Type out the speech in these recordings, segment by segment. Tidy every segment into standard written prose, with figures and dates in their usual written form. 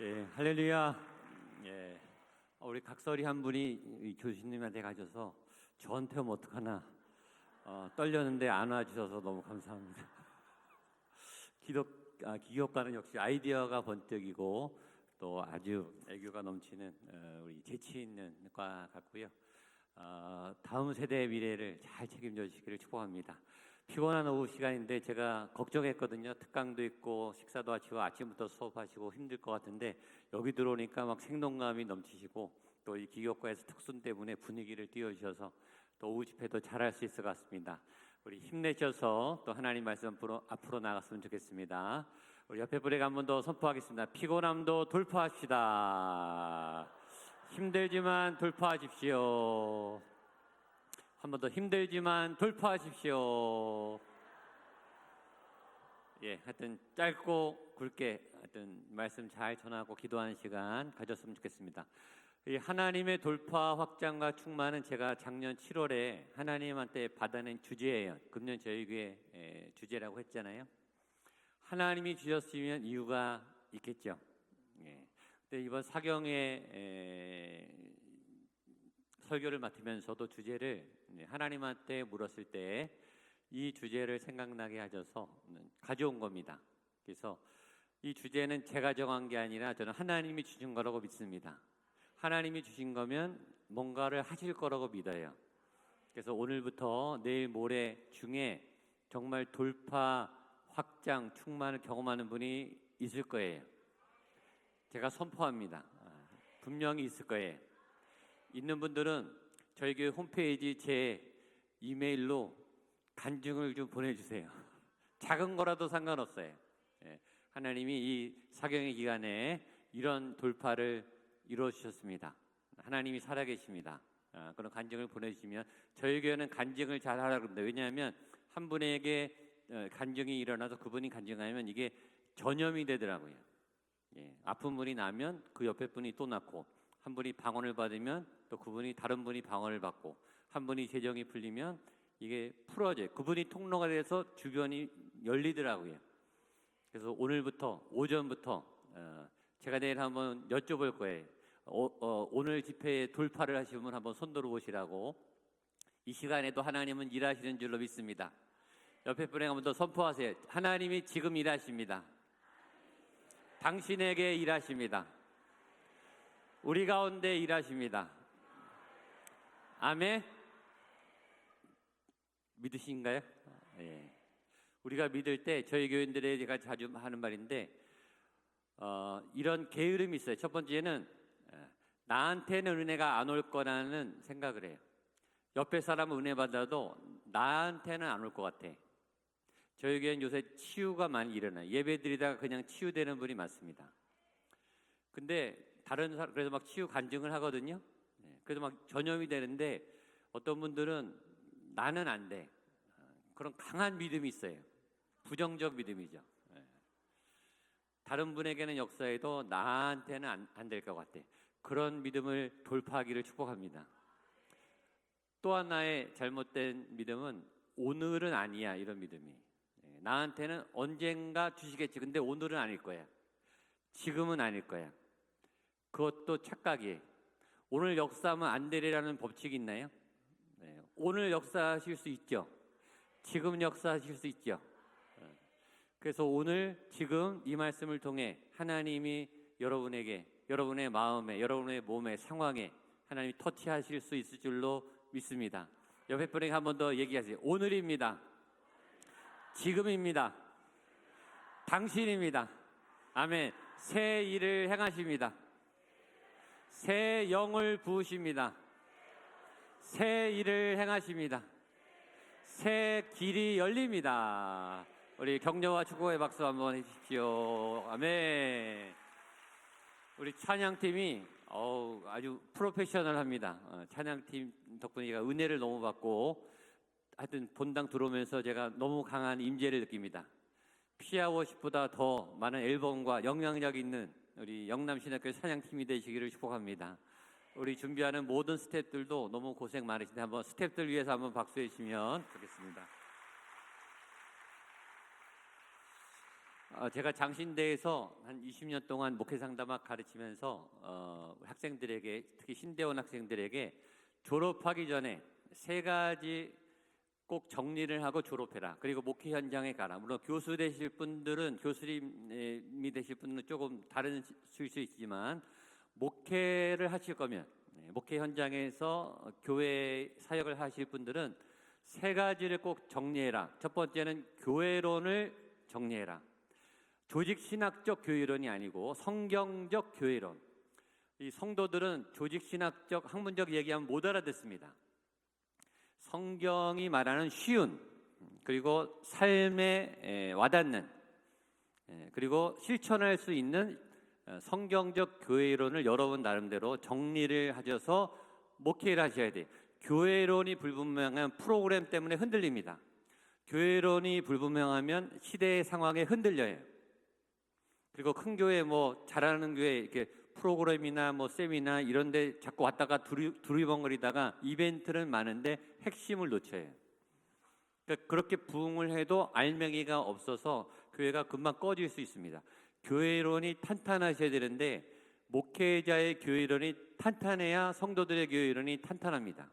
예, 할렐루야. 예, 우리 각설이 한 분이 이 교수님한테 가셔서 저한테 하면 어떡하나 떨렸는데 안 와주셔서 너무 감사합니다. 기독가는 역시 아이디어가 번뜩이고 또 아주 애교가 넘치는 우리 재치 있는 과 같고요. 다음 세대의 미래를 잘 책임져 주시기를 축복합니다. 피곤한 오후 시간인데 제가 걱정했거든요. 특강도 있고 식사도 하시고 아침부터 수업하시고 힘들 것 같은데 여기 들어오니까 막 생동감이 넘치시고 또 이 기교과에서 특순 때문에 분위기를 띄워주셔서 또 오후 집회도 잘할 수 있을 것 같습니다. 우리 힘내셔서 또 하나님 말씀 앞으로 나갔으면 좋겠습니다. 우리 옆에 분에게 한 번 더 선포하겠습니다. 피곤함도 돌파합시다. 힘들지만 돌파하십시오. 한 번 더 힘들지만 돌파하십시오. 예, 하여튼 짧고 굵게 하여튼 말씀 잘 전하고 기도하는 시간 가졌으면 좋겠습니다. 이 하나님의 돌파, 확장과 충만은 제가 작년 7월에 하나님한테 받아낸 주제예요. 금년 저희 교회 주제라고 했잖아요. 하나님이 주셨으면 이유가 있겠죠. 예. 근데 이번 사경에 설교를 맡으면서도 주제를 하나님한테 물었을 때 이 주제를 생각나게 하셔서 가져온 겁니다. 그래서 이 주제는 제가 정한 게 아니라 저는 하나님이 주신 거라고 믿습니다. 하나님이 주신 거면 뭔가를 하실 거라고 믿어요. 그래서 오늘부터 내일 모레 중에 정말 돌파, 확장, 충만을 경험하는 분이 있을 거예요. 제가 선포합니다. 분명히 있을 거예요. 있는 분들은 저희 교회 홈페이지 제 이메일로 간증을 좀 보내주세요. 작은 거라도 상관없어요. 하나님이 이 사경의 기간에 이런 돌파를 이루어 주셨습니다. 하나님이 살아계십니다. 그런 간증을 보내주시면 저희 교회는 간증을 잘 하라고 합니다. 왜냐하면 한 분에게 간증이 일어나서 그분이 간증하면 이게 전염이 되더라고요. 아픈 분이 나면 그 옆에 분이 또 낫고, 한 분이 방언을 받으면 또 그분이 다른 분이 방언을 받고, 한 분이 재정이 풀리면 이게 풀어져요. 그분이 통로가 돼서 주변이 열리더라고요. 그래서 오늘부터 오전부터 제가 내일 한번 여쭤볼 거예요. 오늘 집회에 돌파를 하신 분 한번 손 들어보시라고. 이 시간에도 하나님은 일하시는 줄로 믿습니다. 옆에 분에게 한번 더 선포하세요. 하나님이 지금 일하십니다. 당신에게 일하십니다. 우리 가운데 일하십니다. 아멘. 믿으신가요? 예. 우리가 믿을 때 저희 교인들의 제가 자주 하는 말인데 이런 게으름이 있어요. 첫 번째는 나한테는 은혜가 안 올 거라는 생각을 해요. 옆에 사람은 은혜 받아도 나한테는 안 올 것 같아. 저희 교회는 요새 치유가 많이 일어나요. 예배 드리다가 그냥 치유되는 분이 많습니다. 근데 다른 사람 그래서 막 치유 간증을 하거든요. 그래서 막 전염이 되는데 어떤 분들은 나는 안 돼. 그런 강한 믿음이 있어요. 부정적 믿음이죠. 다른 분에게는 역사해도 나한테는 안 될 것 같아. 그런 믿음을 돌파하기를 축복합니다. 또 하나의 잘못된 믿음은 오늘은 아니야, 이런 믿음이. 나한테는 언젠가 주시겠지. 근데 오늘은 아닐 거야. 지금은 아닐 거야. 그것도 착각이에요. 오늘 역사하면 안 되리라는 법칙이 있나요? 오늘 역사하실 수 있죠. 지금 역사하실 수 있죠. 그래서 오늘 지금 이 말씀을 통해 하나님이 여러분에게, 여러분의 마음에, 여러분의 몸에, 상황에 하나님이 터치하실 수 있을 줄로 믿습니다. 옆에 분에게 한 번 더 얘기하세요. 오늘입니다. 지금입니다. 당신입니다. 아멘. 새 일을 행하십니다. 새 영을 부으십니다. 새 일을 행하십니다. 새 길이 열립니다. 우리 격려와 축복의 박수 한번 해주십시오. 아멘. 우리 찬양팀이 아주 프로페셔널합니다. 찬양팀 덕분에 제가 은혜를 너무 받고 하여튼 본당 들어오면서 제가 너무 강한 임재를 느낍니다. 피아워십보다 더 많은 앨범과 영향력 있는 우리 영남신학교 찬양팀이 되시기를 축복합니다. 우리 준비하는 모든 스태프들도 너무 고생 많으신데 한번 스태프들 위해서 한번 박수해 주시면 좋겠습니다. 제가 장신대에서 한 20년 동안 목회 상담학 가르치면서 학생들에게, 특히 신대원 학생들에게 졸업하기 전에 세 가지 꼭 정리를 하고 졸업해라. 그리고 목회 현장에 가라. 물론 교수 되실 분들은, 교수님이 되실 분은 조금 다른 수 있지만, 목회를 하실 거면, 목회 현장에서 교회 사역을 하실 분들은 세 가지를 꼭 정리해라. 첫 번째는 교회론을 정리해라. 조직 신학적 교회론이 아니고 성경적 교회론. 이 성도들은 조직 신학적 학문적 얘기하면 못 알아듣습니다. 성경이 말하는 쉬운, 그리고 삶에 와닿는, 그리고 실천할 수 있는 성경적 교회론을 여러분 나름대로 정리를 하셔서 목회를 하셔야 돼요. 교회론이 불분명한 프로그램 때문에 흔들립니다. 교회론이 불분명하면 시대의 상황에 흔들려요. 그리고 큰 교회, 뭐 잘하는 교회 이렇게 프로그램이나 뭐 세미나 이런 데 자꾸 왔다가 두리번거리다가 이벤트는 많은데 핵심을 놓쳐요. 그러니까 그렇게 부흥을 해도 알맹이가 없어서 교회가 금방 꺼질 수 있습니다. 교회론이 탄탄하셔야 되는데 목회자의 교회론이 탄탄해야 성도들의 교회론이 탄탄합니다.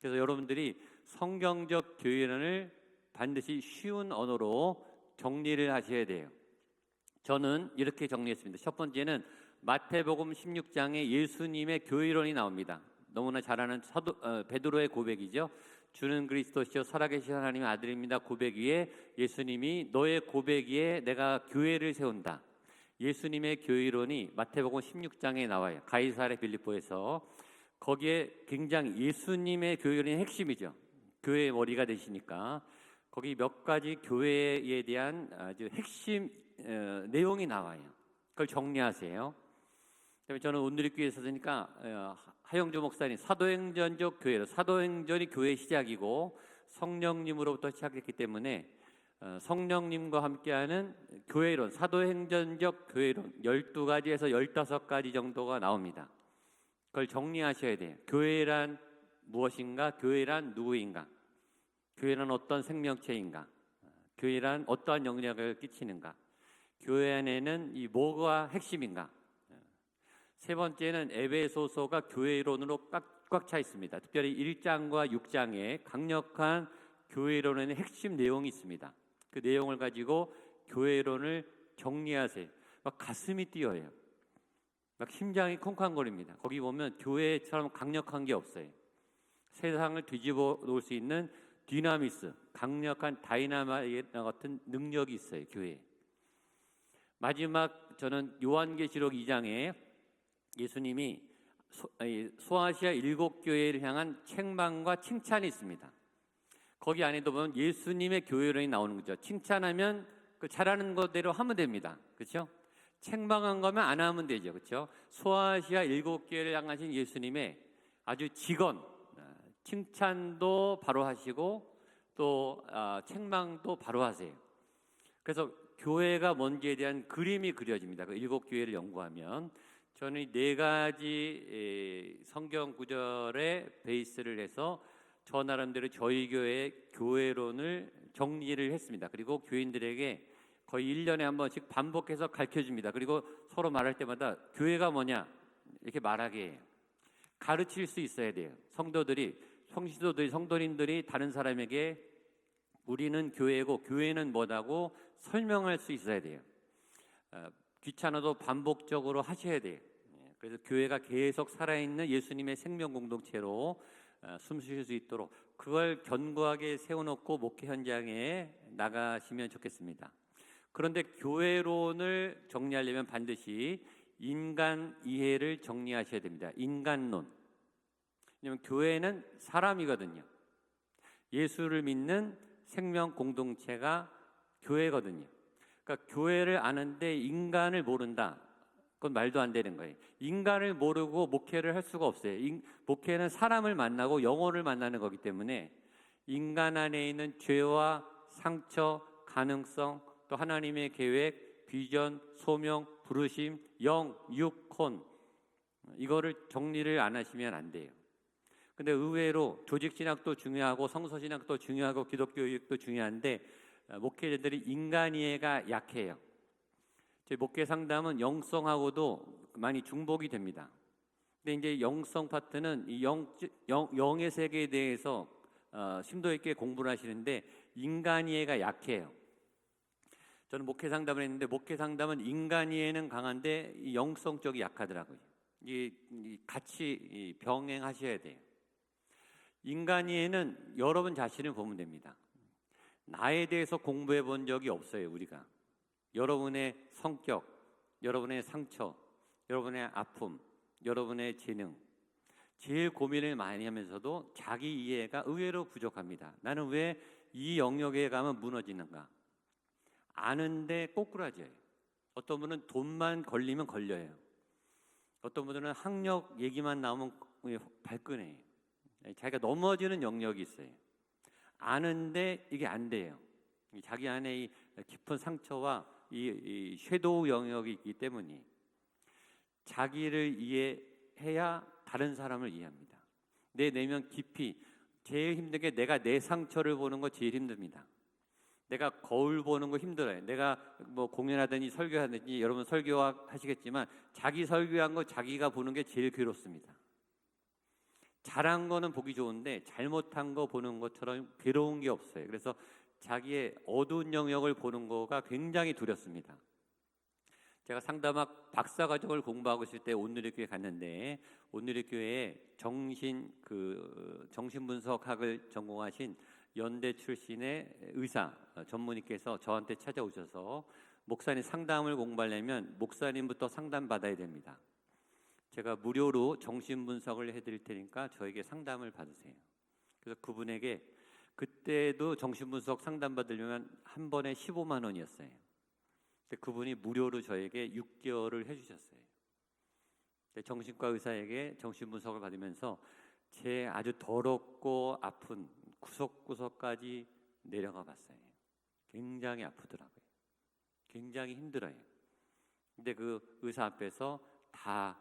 그래서 여러분들이 성경적 교회론을 반드시 쉬운 언어로 정리를 하셔야 돼요. 저는 이렇게 정리했습니다. 첫 번째는 마태복음 16장에 예수님의 교회론이 나옵니다. 너무나 잘 아는 베드로의 고백이죠. 주는 그리스도시요 살아계신 하나님의 아들입니다. 고백 위에 예수님이 너의 고백 위에 내가 교회를 세운다. 예수님의 교회론이 마태복음 16장에 나와요. 가이사랴 빌립보에서. 거기에 굉장히 예수님의 교회론이 핵심이죠. 교회의 머리가 되시니까 거기 몇 가지 교회에 대한 아주 핵심 내용이 나와요. 그걸 정리하세요. 그다음에 저는 온누리교회에 있었으니까 하영주 목사님 사도행전적 교회로, 사도행전이 교회의 시작이고 성령님으로부터 시작했기 때문에 성령님과 함께하는 교회론, 사도행전적 교회론 12가지에서 15가지 정도가 나옵니다. 그걸 정리하셔야 돼요. 교회란 무엇인가? 교회란 누구인가? 교회란 어떤 생명체인가? 교회란 어떠한 영향을 끼치는가? 교회 안에는 이 뭐가 핵심인가? 세 번째는 에베소서가 교회론으로 꽉 차 있습니다. 특별히 1장과 6장에 강력한 교회론의 핵심 내용이 있습니다. 그 내용을 가지고 교회론을 정리하세요. 막 가슴이 뛰어요. 막 심장이 콩쾅거립니다. 거기 보면 교회처럼 강력한 게 없어요. 세상을 뒤집어 놓을 수 있는 디나미스, 강력한 다이나마이트 같은 능력이 있어요. 교회에. 마지막 저는 요한계시록 2장에 예수님이 소아시아 7교회를 향한 책망과 칭찬이 있습니다. 거기 안에도 보면 예수님의 교회론이 나오는 거죠. 칭찬하면 그 잘하는 것대로 하면 됩니다. 그렇죠? 책망한 거면 안 하면 되죠. 그렇죠? 소아시아 7교회를 향하신 예수님의 아주 직언, 칭찬도 바로 하시고 또 책망도 바로 하세요. 그래서 교회가 뭔지에 대한 그림이 그려집니다. 그 7교회를 연구하면 저는 이 4가지 성경 구절에 베이스를 해서 저 나름대로 저희 교회의 교회론을 정리를 했습니다. 그리고 교인들에게 거의 1년에 한 번씩 반복해서 가르쳐줍니다. 그리고 서로 말할 때마다 교회가 뭐냐 이렇게 말하게 해요. 가르칠 수 있어야 돼요. 성도들이, 성시도들이, 성도님들이 다른 사람에게 우리는 교회고 교회는 뭐다고 설명할 수 있어야 돼요. 귀찮아도 반복적으로 하셔야 돼요. 그래서 교회가 계속 살아있는 예수님의 생명 공동체로 숨 쉴 수 있도록 그걸 견고하게 세워놓고 목회 현장에 나가시면 좋겠습니다. 그런데 교회론을 정리하려면 반드시 인간 이해를 정리하셔야 됩니다. 인간론. 왜냐하면 교회는 사람이거든요. 예수를 믿는 생명 공동체가 교회거든요. 그러니까 교회를 아는데 인간을 모른다. 그건 말도 안 되는 거예요. 인간을 모르고 목회를 할 수가 없어요. 목회는 사람을 만나고 영혼을 만나는 거기 때문에 인간 안에 있는 죄와 상처, 가능성, 또 하나님의 계획, 비전, 소명, 부르심, 영, 육, 혼 이거를 정리를 안 하시면 안 돼요. 근데 의외로 조직신학도 중요하고 성서신학도 중요하고 기독교육도 중요한데 목회자들이 인간 이해가 약해요. 제 목회 상담은 영성하고도 많이 중복이 됩니다. 근데 이제 영성 파트는 이 영의 세계에 대해서 심도 있게 공부를 하시는데 인간 이해가 약해요. 저는 목회 상담을 했는데 목회 상담은 인간 이해는 강한데 이 영성 쪽이 약하더라고요. 같이 병행하셔야 돼요. 인간 이해는 여러분 자신을 보면 됩니다. 나에 대해서 공부해 본 적이 없어요, 우리가. 여러분의 성격, 여러분의 상처, 여러분의 아픔, 여러분의 재능, 제일 고민을 많이 하면서도 자기 이해가 의외로 부족합니다. 나는 왜 이 영역에 가면 무너지는가? 아는데 꼬꾸라져요. 어떤 분은 돈만 걸리면 걸려요. 어떤 분들은 학력 얘기만 나오면 발끈해요. 자기가 넘어지는 영역이 있어요. 아는데 이게 안 돼요. 자기 안에 이 깊은 상처와 이 섀도우 영역이 있기 때문에 자기를 이해해야 다른 사람을 이해합니다. 내 내면 깊이 제일 힘든 게 내가 내 상처를 보는 거 제일 힘듭니다. 내가 거울 보는 거 힘들어요. 내가 뭐 공연하든지 설교하든지 여러분 설교하시겠지만 자기 설교한 거 자기가 보는 게 제일 괴롭습니다. 잘한 거는 보기 좋은데 잘못한 거 보는 것처럼 괴로운 게 없어요. 그래서 자기의 어두운 영역을 보는 거가 굉장히 두렵습니다. 제가 상담학 박사과정을 공부하고 있을 때 온누리교회 갔는데 온누리교회에 정신분석학을 전공하신 연대 출신의 의사 전문의께서 저한테 찾아오셔서 목사님 상담을 공부하려면 목사님부터 상담받아야 됩니다. 제가 무료로 정신분석을 해드릴 테니까 저에게 상담을 받으세요. 그래서 그분에게 그때도 정신분석 상담받으려면 한 번에 15만 원이었어요. 근데 그분이 무료로 저에게 6개월을 해주셨어요. 정신과 의사에게 정신분석을 받으면서 제 아주 더럽고 아픈 구석구석까지 내려가 봤어요. 굉장히 아프더라고요. 굉장히 힘들어요. 근데 그 의사 앞에서 다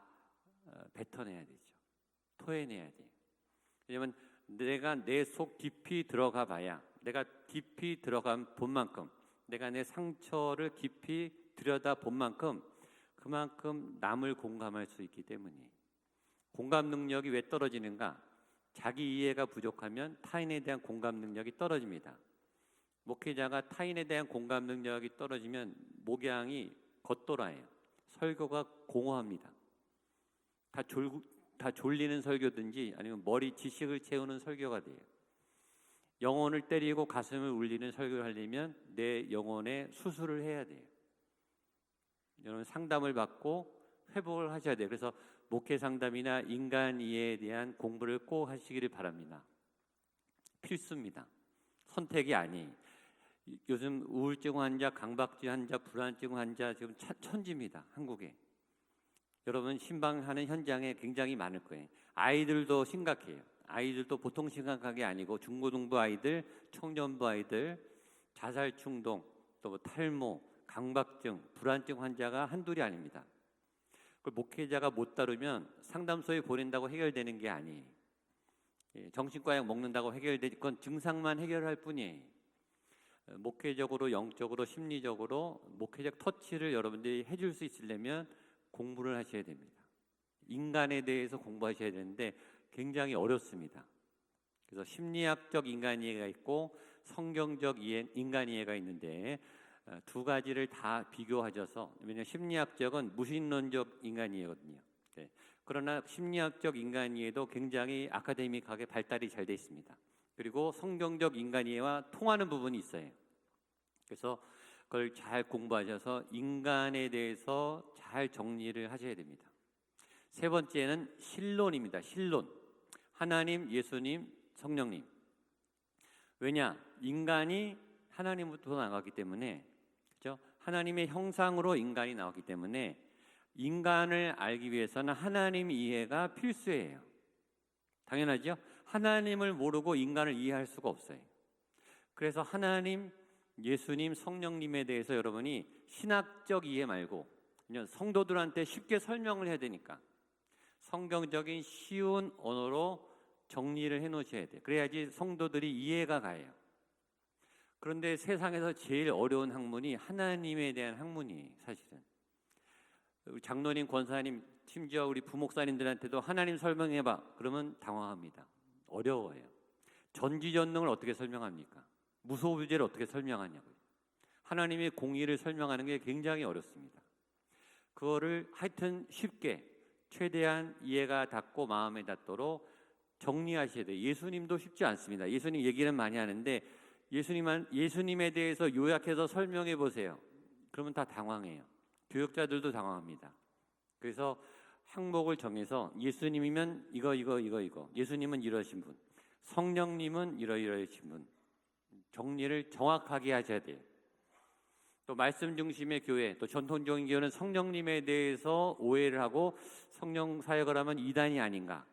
뱉어내야 되죠. 토해내야 돼요. 왜냐하면 내가 내 속 깊이 들어가 봐야 내가 깊이 들어간 본만큼 내가 내 상처를 깊이 들여다 본 만큼 그만큼 남을 공감할 수 있기 때문에 공감 능력이 왜 떨어지는가? 자기 이해가 부족하면 타인에 대한 공감 능력이 떨어집니다. 목회자가 타인에 대한 공감 능력이 떨어지면 목양이 겉돌아요. 설교가 공허합니다. 다 졸리는 설교든지 아니면 머리 지식을 채우는 설교가 돼요. 영혼을 때리고 가슴을 울리는 설교를 하려면 내 영혼에 수술을 해야 돼요. 여러분 상담을 받고 회복을 하셔야 돼요. 그래서 목회 상담이나 인간 이해에 대한 공부를 꼭 하시기를 바랍니다. 필수입니다. 선택이 아니에요. 요즘 우울증 환자, 강박증 환자, 불안증 환자 지금 천지입니다. 한국에. 여러분 신방하는 현장에 굉장히 많을 거예요. 아이들도 심각해요. 아이들도 보통 심각한 게 아니고 중고등부 아이들, 청년부 아이들, 자살 충동, 또 뭐 탈모, 강박증, 불안증 환자가 한둘이 아닙니다. 그걸 목회자가 못 다루면 상담소에 보낸다고 해결되는 게 아니에요. 정신과 약 먹는다고 해결되지 그건 증상만 해결할 뿐이에요. 목회적으로, 영적으로, 심리적으로 목회적 터치를 여러분들이 해줄 수 있으려면 공부를 하셔야 됩니다. 인간에 대해서 공부하셔야 되는데 굉장히 어렵습니다. 그래서 심리학적 인간 이해가 있고 성경적 인간 이해가 있는데 두 가지를 다 비교하셔서 왜냐하면 심리학적은 무신론적 인간 이해거든요. 네. 그러나 심리학적 인간 이해도 굉장히 아카데믹하게 발달이 잘 돼 있습니다. 그리고 성경적 인간 이해와 통하는 부분이 있어요. 그래서 그걸 잘 공부하셔서 인간에 대해서 잘 정리를 하셔야 됩니다. 세 번째는 신론입니다. 신론. 하나님, 예수님, 성령님. 왜냐? 인간이 하나님부터 나왔기 때문에, 그렇죠? 하나님의 형상으로 인간이 나왔기 때문에 인간을 알기 위해서는 하나님 이해가 필수예요. 당연하죠? 하나님을 모르고 인간을 이해할 수가 없어요. 그래서 하나님, 예수님, 성령님에 대해서 여러분이 신학적 이해 말고 그냥 성도들한테 쉽게 설명을 해야 되니까 성경적인 쉬운 언어로 정리를 해놓으셔야 돼요. 그래야지 성도들이 이해가 가요. 그런데 세상에서 제일 어려운 학문이 하나님에 대한 학문이에요. 사실은 우리 장로님, 권사님, 심지어 우리 부목사님들한테도 하나님 설명해봐. 그러면 당황합니다. 어려워요. 전지전능을 어떻게 설명합니까? 무소부재를 어떻게 설명하냐고요. 하나님의 공의를 설명하는 게 굉장히 어렵습니다. 그거를 하여튼 쉽게 최대한 이해가 닿고 마음에 닿도록 정리하셔야 돼요. 예수님도 쉽지 않습니다. 예수님 얘기는 많이 하는데 예수님에 대해서 요약해서 설명해 보세요. 그러면 다 당황해요. 교역자들도 당황합니다. 그래서 항목을 정해서 예수님이면 이거. 예수님은 이러신 분. 성령님은 이러이러신 분. 정리를 정확하게 하셔야 돼요. 또 말씀 중심의 교회, 또 전통적인 교회는 성령님에 대해서 오해를 하고 성령 사역을 하면 이단이 아닌가.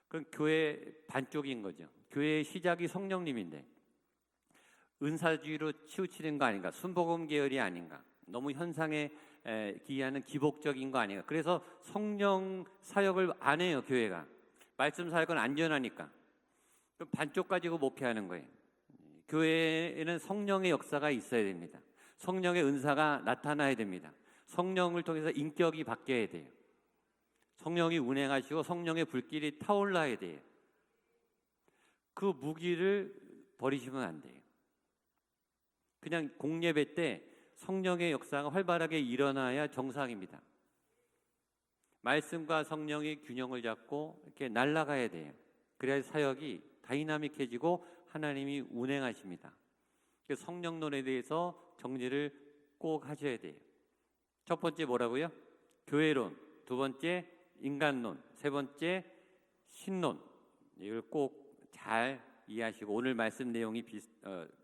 그건 교회 반쪽인 거죠. 교회의 시작이 성령님인데 은사주의로 치우치는 거 아닌가. 순복음 계열이 아닌가. 너무 현상에 기이하는 기복적인 거 아닌가. 그래서 성령 사역을 안 해요, 교회가. 말씀 사역은 안전하니까. 그럼 반쪽 가지고 목회하는 거예요. 교회에는 성령의 역사가 있어야 됩니다. 성령의 은사가 나타나야 됩니다. 성령을 통해서 인격이 바뀌어야 돼요. 성령이 운행하시고 성령의 불길이 타올라야 돼요. 그 무기를 버리시면 안 돼요. 그냥 공예배 때 성령의 역사가 활발하게 일어나야 정상입니다. 말씀과 성령의 균형을 잡고 이렇게 날아가야 돼요. 그래야 사역이 다이나믹해지고 하나님이 운행하십니다. 성령론에 대해서 정리를 꼭 하셔야 돼요. 첫 번째 뭐라고요? 교회론. 두 번째 인간론. 세 번째 신론. 이걸 꼭 잘 이해하시고 오늘 말씀 내용이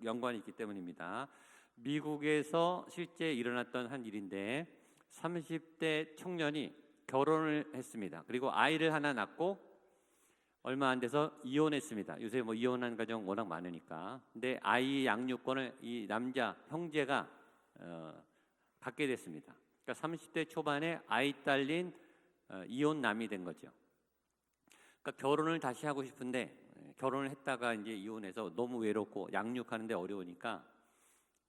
연관이 있기 때문입니다. 미국에서 실제 일어났던 한 일인데 30대 청년이 결혼을 했습니다. 그리고 아이를 하나 낳고 얼마 안 돼서 이혼했습니다. 요새 뭐 이혼한 가정 워낙 많으니까. 근데 아이 양육권을 이 남자 형제가 갖게 됐습니다. 그러니까 30대 초반에 아이 딸린 이혼남이 된 거죠. 그러니까 결혼을 다시 하고 싶은데 결혼을 했다가 이제 이혼해서 너무 외롭고 양육하는데 어려우니까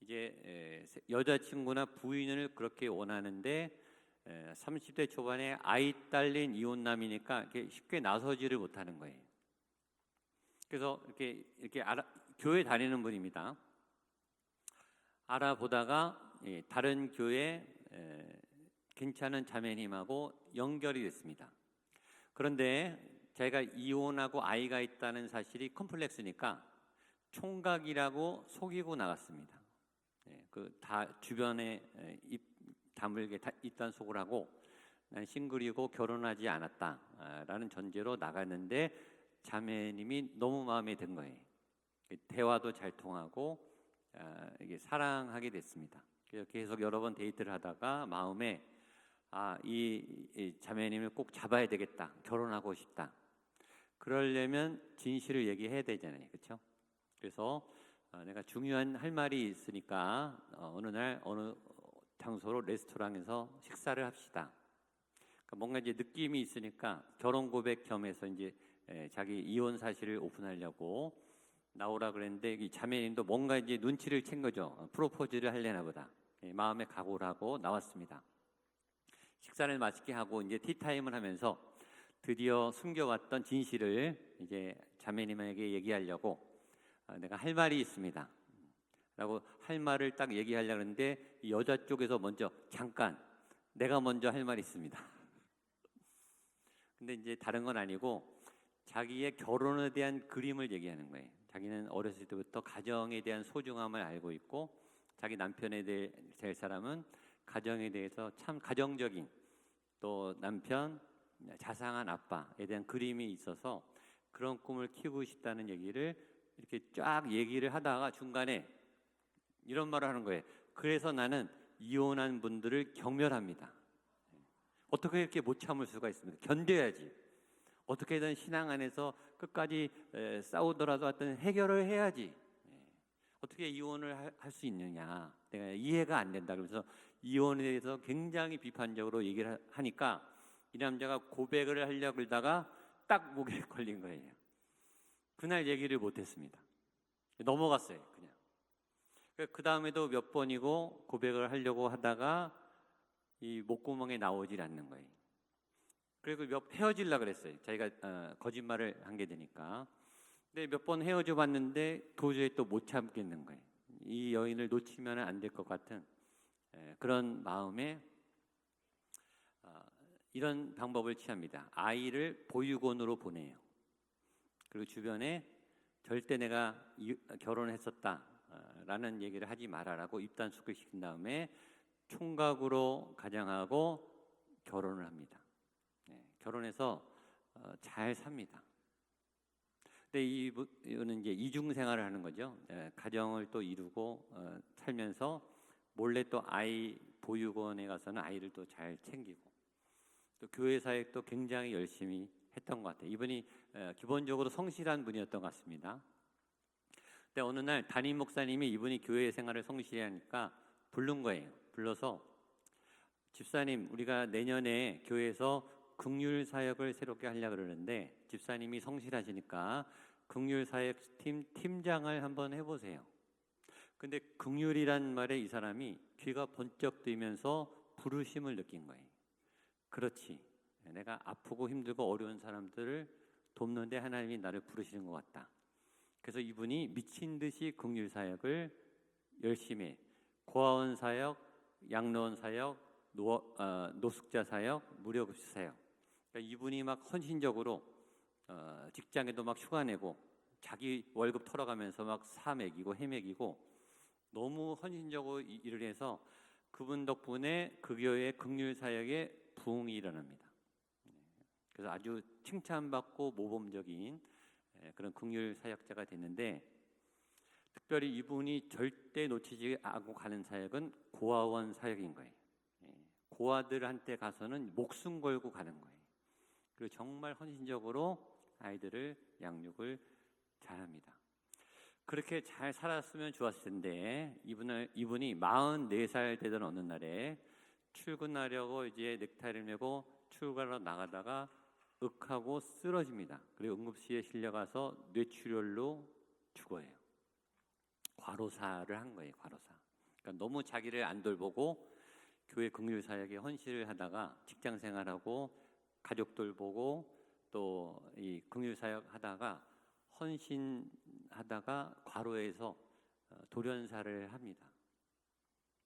이제 여자친구나 부인을 그렇게 원하는데 30대 초반에 아이 딸린 이혼남이니까 이렇게 쉽게 나서지를 못하는 거예요. 그래서 이렇게 교회 다니는 분입니다. 알아보다가 다른 교회 괜찮은 자매님하고 연결이 됐습니다. 그런데 자기가 이혼하고 아이가 있다는 사실이 컴플렉스니까 총각이라고 속이고 나갔습니다. 그 다 주변에 입 다물게 이딴 속을 하고 난 싱글이고 결혼하지 않았다라는 전제로 나갔는데 자매님이 너무 마음에 든 거예요. 대화도 잘 통하고 이게 사랑하게 됐습니다. 그래서 계속 여러 번 데이트를 하다가 마음에 이 자매님을 꼭 잡아야 되겠다. 결혼하고 싶다. 그러려면 진실을 얘기해야 되잖아요. 그렇죠? 그래서 내가 중요한 할 말이 있으니까 어느 날 어느 장소로 레스토랑에서 식사를 합시다. 그러니까 뭔가 이제 느낌이 있으니까 결혼 고백 겸해서 이제 자기 이혼 사실을 오픈하려고 나오라 그랬는데 이 자매님도 뭔가 이제 눈치를 챈 거죠. 프로포즈를 하려나 보다. 마음에 각오를 하고 나왔습니다. 식사를 맛있게 하고 이제 티타임을 하면서 드디어 숨겨왔던 진실을 이제 자매님에게 얘기하려고 내가 할 말이 있습니다. 라고 할 말을 딱 얘기하려고 하는데 여자 쪽에서 먼저 잠깐 내가 먼저 할 말이 있습니다. 근데 이제 다른 건 아니고 자기의 결혼에 대한 그림을 얘기하는 거예요. 자기는 어렸을 때부터 가정에 대한 소중함을 알고 있고 자기 남편에 될 사람은 가정에 대해서 참 가정적인 또 남편 자상한 아빠에 대한 그림이 있어서 그런 꿈을 키우고 싶다는 얘기를 이렇게 쫙 얘기를 하다가 중간에 이런 말을 하는 거예요. 그래서 나는 이혼한 분들을 경멸합니다. 어떻게 이렇게 못 참을 수가 있습니까? 견뎌야지. 어떻게든 신앙 안에서 끝까지 싸우더라도 하여튼 해결을 해야지. 어떻게 이혼을 할 수 있느냐. 내가 이해가 안 된다. 그래서 이혼에 대해서 굉장히 비판적으로 얘기를 하니까 이 남자가 고백을 하려고 하다가 딱 목에 걸린 거예요. 그날 얘기를 못했습니다. 넘어갔어요. 그냥. 그 다음에도 몇 번이고 고백을 하려고 하다가 이 목구멍에 나오질 않는 거예요. 그리고 헤어질라 그랬어요. 자기가 거짓말을 한 게 되니까. 근데 몇 번 헤어져 봤는데 도저히 또 못 참겠는 거예요. 이 여인을 놓치면 안 될 것 같은 그런 마음에 이런 방법을 취합니다. 아이를 보육원으로 보내요. 그리고 주변에 절대 내가 결혼했었다라는 얘기를 하지 말아라고 입단속을 시킨 다음에 총각으로 가장하고 결혼을 합니다. 결혼해서 잘 삽니다. 근데 이분은 이제 이중 생활을 하는 거죠. 가정을 또 이루고 살면서 몰래 또 아이 보육원에 가서는 아이를 또 잘 챙기고 또 교회 사역도 굉장히 열심히 했던 것 같아요. 이분이 기본적으로 성실한 분이었던 것 같습니다. 근데 어느 날 담임 목사님이 이분이 교회 생활을 성실히 하니까 부른 거예요. 불러서 집사님, 우리가 내년에 교회에서 긍휼 사역을 새롭게 하려고 그러는데 집사님이 성실하시니까 긍휼 사역팀 팀장을 한번 해보세요. 근데 긍휼이란 말에 이 사람이 귀가 번쩍 뜨이면서 부르심을 느낀 거예요. 그렇지, 내가 아프고 힘들고 어려운 사람들을 돕는데 하나님이 나를 부르시는 것 같다. 그래서 이분이 미친 듯이 긍휼 사역을 열심히 해. 고아원 사역, 양로원 사역, 노숙자 사역, 무료급식 사역. 그러니까 이분이 막 헌신적으로 직장에도 막 휴가 내고 자기 월급 털어가면서 막 사 먹이고 해 먹이고 너무 헌신적으로 일을 해서 그분 덕분에 그 교회의 긍휼 사역에 부흥이 일어납니다. 그래서 아주 칭찬받고 모범적인 그런 긍휼 사역자가 됐는데 특별히 이분이 절대 놓치지 않고 가는 사역은 고아원 사역인 거예요. 고아들한테 가서는 목숨 걸고 가는 거예요. 그리고 정말 헌신적으로 아이들을 양육을 잘합니다. 그렇게 잘 살았으면 좋았을 텐데 이분이 44살 되던 어느 날에 출근하려고 이제 넥타이를 메고 출근하러 나가다가 윽하고 쓰러집니다. 그리고 응급실에 실려가서 뇌출혈로 죽어요. 과로사를 한 거예요. 과로사. 그러니까 너무 자기를 안 돌보고 교회 긍휼 사역에 헌신을 하다가 직장 생활하고 가족들 보고 또 이 긍휼 사역 하다가 헌신하다가 과로해서 돌연사를 합니다.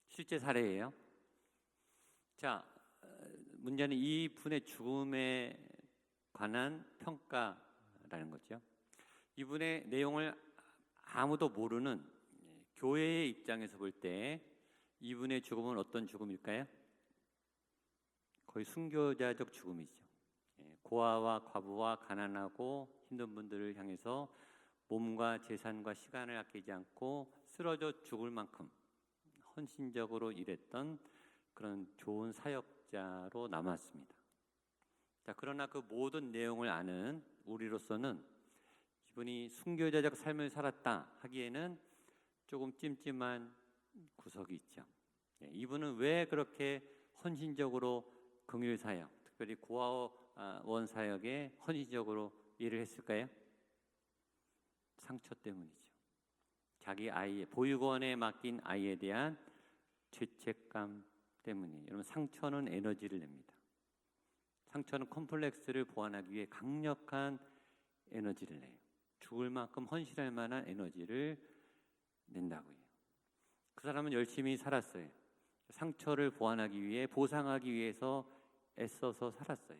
실제 사례예요. 자, 문제는 이 분의 죽음에 관한 평가라는 거죠. 이분의 내용을 아무도 모르는 교회의 입장에서 볼 때 이분의 죽음은 어떤 죽음일까요? 거의 순교자적 죽음이죠. 고아와 과부와 가난하고 힘든 분들을 향해서 몸과 재산과 시간을 아끼지 않고 쓰러져 죽을 만큼 헌신적으로 일했던 그런 좋은 사역자로 남았습니다. 자, 그러나 그 모든 내용을 아는 우리로서는 이분이 순교자적 삶을 살았다 하기에는 조금 찜찜한 구석이 있죠. 이분은 왜 그렇게 헌신적으로 긍휼 사역, 특별히 고아원 사역에 헌신적으로 일을 했을까요? 상처 때문이죠. 자기 아이의 보육원에 맡긴 아이에 대한 죄책감 때문이에요. 여러분, 상처는 에너지를 냅니다. 상처는 컴플렉스를 보완하기 위해 강력한 에너지를 내요. 죽을 만큼 헌신할 만한 에너지를 낸다고요. 그 사람은 열심히 살았어요. 상처를 보완하기 위해, 보상하기 위해서 애써서 살았어요.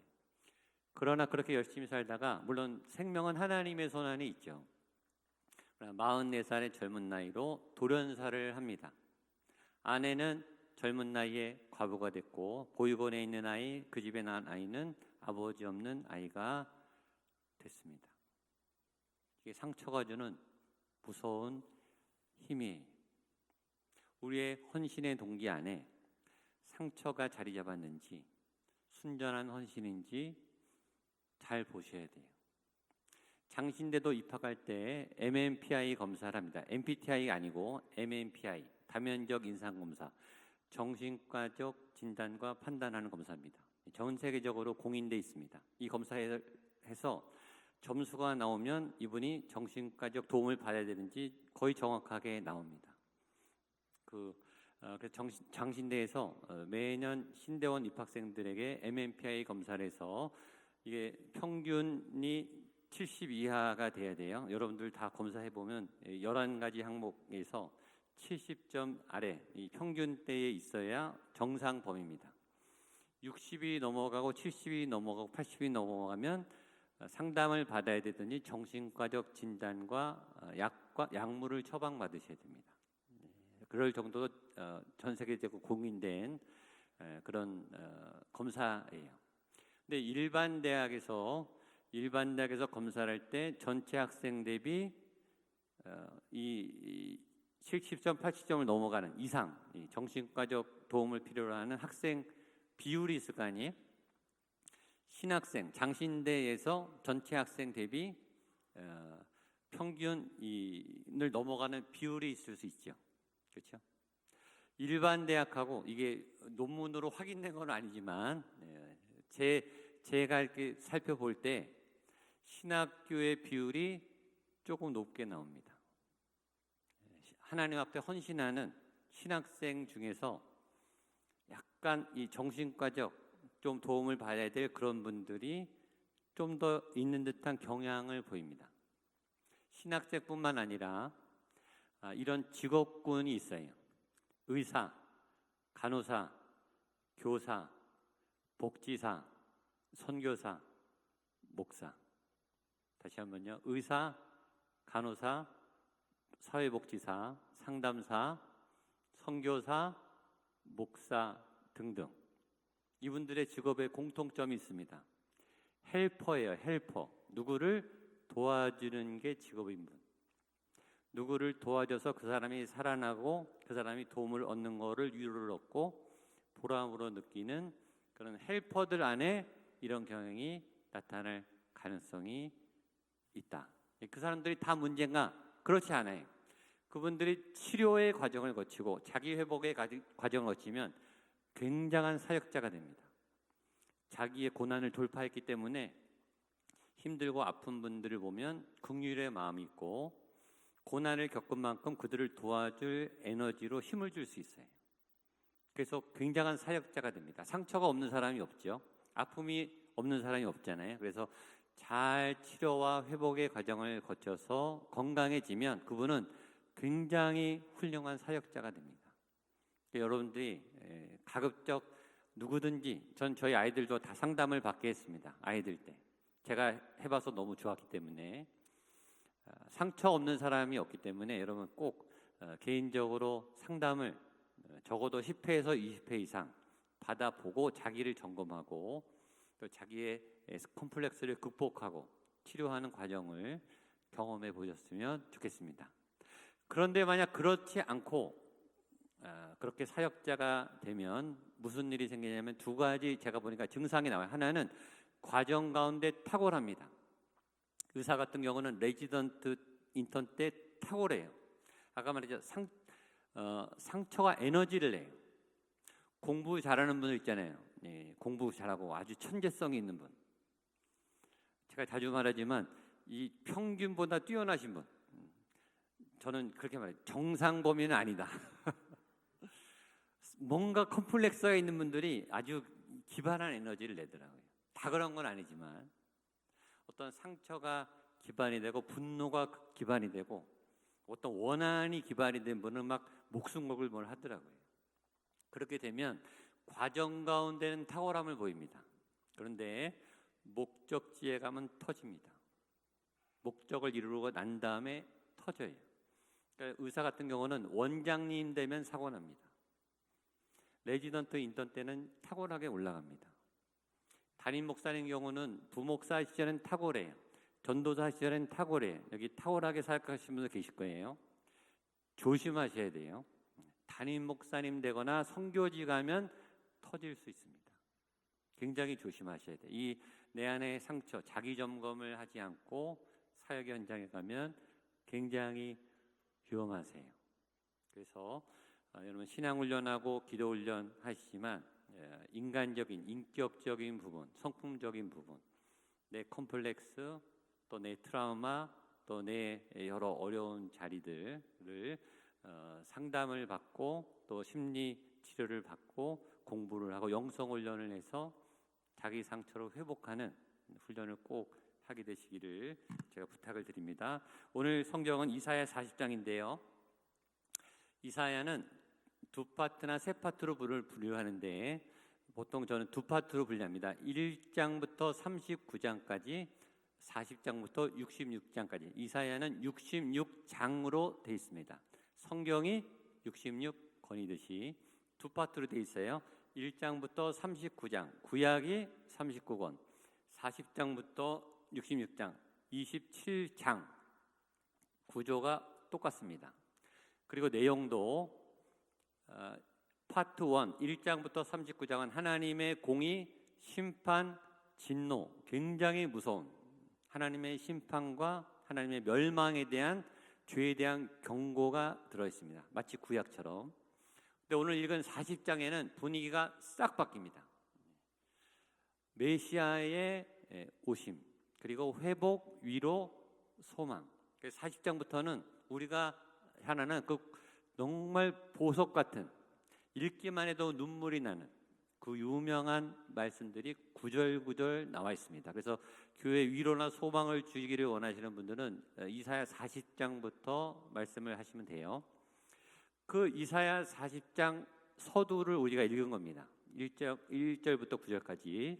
그러나 그렇게 열심히 살다가 물론 생명은 하나님의 손 안에 있죠. 44살의 젊은 나이로 돌연사를 합니다. 아내는 젊은 나이에 과부가 됐고 보육원에 있는 아이, 그 집에 낳은 아이는 아버지 없는 아이가 됐습니다. 이게 상처가 주는 무서운 힘이에요. 우리의 헌신의 동기 안에 상처가 자리 잡았는지 순전한 헌신인지 잘 보셔야 돼요. 장신대도 입학할 때 MMPI 검사를 합니다. MBTI가 아니고 MMPI, 다면적 인상검사, 정신과적 진단과 판단하는 검사입니다. 전 세계적으로 공인돼 있습니다. 이 검사에서 점수가 나오면 이분이 정신과적 도움을 받아야 되는지 거의 정확하게 나옵니다. 그래서 장신대에서 매년 신대원 입학생들에게 MMPI 검사를 해서 이게 평균이 70 이하가 돼야 돼요. 여러분들 다 검사해 보면 11가지 항목에서 70점 아래 이 평균대에 있어야 정상 범위입니다. 60이 넘어가고 70이 넘어가고 80이 넘어가면 상담을 받아야 되더니 정신과적 진단과 약물을 처방받으셔야 됩니다. 그럴 정도로 전 세계적으로 공인된 그런 검사예요. 근데 일반 대학에서 검사를 할 때 전체 학생 대비 이 70점, 80점을 넘어가는 이상 정신과적 도움을 필요로 하는 학생 비율이 있을 거 아니에요? 신학생, 장신대에서 전체 학생 대비 평균을 넘어가는 비율이 있을 수 있죠. 그렇죠? 일반 대학하고 이게 논문으로 확인된 건 아니지만 제가 이렇게 살펴볼 때 신학교의 비율이 조금 높게 나옵니다. 하나님 앞에 헌신하는 신학생 중에서 약간 이 정신과적 좀 도움을 받아야 될 그런 분들이 좀 더 있는 듯한 경향을 보입니다. 신학생뿐만 아니라 이런 직업군이 있어요. 의사, 간호사, 교사, 복지사, 선교사, 목사. 다시 한번요. 의사, 간호사, 사회복지사, 상담사, 선교사, 목사 등등. 이분들의 직업에 공통점이 있습니다. 헬퍼예요. 헬퍼. 누구를 도와주는 게 직업인 분. 누구를 도와줘서 그 사람이 살아나고 그 사람이 도움을 얻는 거를 위로를 얻고 보람으로 느끼는 그런 헬퍼들 안에 이런 경향이 나타날 가능성이 있다. 그 사람들이 다 문제인가? 그렇지 않아요. 그분들이 치료의 과정을 거치고 자기 회복의 과정을 거치면 굉장한 사역자가 됩니다. 자기의 고난을 돌파했기 때문에 힘들고 아픈 분들을 보면 긍휼의 마음이 있고 고난을 겪은 만큼 그들을 도와줄 에너지로 힘을 줄 수 있어요. 그래서 굉장한 사역자가 됩니다. 상처가 없는 사람이 없죠. 아픔이 없는 사람이 없잖아요. 그래서 잘 치료와 회복의 과정을 거쳐서 건강해지면 그분은 굉장히 훌륭한 사역자가 됩니다. 여러분들이 가급적 누구든지 저희 아이들도 다 상담을 받게 했습니다. 아이들 때 제가 해봐서 너무 좋았기 때문에 상처 없는 사람이 없기 때문에 여러분 꼭 개인적으로 상담을 적어도 10회에서 20회 이상 받아보고 자기를 점검하고 또 자기의 컴플렉스를 극복하고 치료하는 과정을 경험해 보셨으면 좋겠습니다. 그런데 만약 그렇지 않고 그렇게 사역자가 되면 무슨 일이 생기냐면 두 가지 제가 보니까 증상이 나와요. 하나는 과정 가운데 탁월합니다. 의사 같은 경우는 레지던트 인턴 때 탁월해요. 아까 말했죠. 상처가 에너지를 내요. 공부 잘하는 분들 있잖아요. 공부 잘하고 아주 천재성이 있는 분. 제가 자주 말하지만 이 평균보다 뛰어나신 분. 저는 그렇게 말해요. 정상 범위는 아니다. 뭔가 컴플렉스가 있는 분들이 아주 기발한 에너지를 내더라고요. 다 그런 건 아니지만 어떤 상처가 기반이 되고 분노가 기반이 되고 어떤 원한이 기반이 된 분은 막 목숨 걸고 뭘 하더라고요. 그렇게 되면 과정 가운데는 탁월함을 보입니다. 그런데 목적지에 가면 터집니다. 목적을 이루고 난 다음에 터져요. 그러니까 의사 같은 경우는 원장님 되면 사고 납니다. 레지던트 인턴 때는 탁월하게 올라갑니다. 담임 목사님 경우는 부목사 시절엔 탁월해요. 전도사 시절엔 탁월해요. 여기 탁월하게 사역하시는 분들 계실 거예요. 조심하셔야 돼요. 담임 목사님 되거나 선교지 가면 터질 수 있습니다. 굉장히 조심하셔야 돼요. 이 내 안의 상처, 자기 점검을 하지 않고 사역 현장에 가면 굉장히 위험하세요. 그래서 여러분 신앙훈련하고 기도훈련 하시지만 인간적인, 인격적인 부분, 성품적인 부분, 내 컴플렉스, 또 내 트라우마, 또 내 여러 어려운 자리들을 상담을 받고 또 또 심리 치료를 받고 공부를 하고 영성 훈련을 해서 자기 상처를 회복하는 훈련을 꼭 하게 되시기를 제가 부탁을 드립니다. 오늘 성경은 이사야 40장인데요. 이사야는 두 파트나 세 파트로 분류하는데 보통 저는 두 파트로 분류합니다. 1장부터 39장까지, 40장부터 66장까지. 이사야는 66장으로 되어 있습니다. 성경이 66권이듯이 두 파트로 되어 있어요. 1장부터 39장, 구약이 39권, 40장부터 66장, 27장 구조가 똑같습니다. 그리고 내용도 파트 1, 1장부터 39장은 하나님의 공의, 심판, 진노, 굉장히 무서운 하나님의 심판과 하나님의 멸망에 대한 죄에 대한 경고가 들어있습니다. 마치 구약처럼. 근데 오늘 읽은 40장에는 분위기가 싹 바뀝니다. 메시아의 오심, 그리고 회복, 위로, 소망. 40장부터는 우리가 하나는 그 정말 보석 같은, 읽기만 해도 눈물이 나는 그 유명한 말씀들이 구절구절 나와 있습니다. 그래서 교회 위로나 소망을 주기를 원하시는 분들은 이사야 40장부터 말씀을 하시면 돼요. 그 이사야 40장 서두를 우리가 읽은 겁니다. 1절부터 9절까지.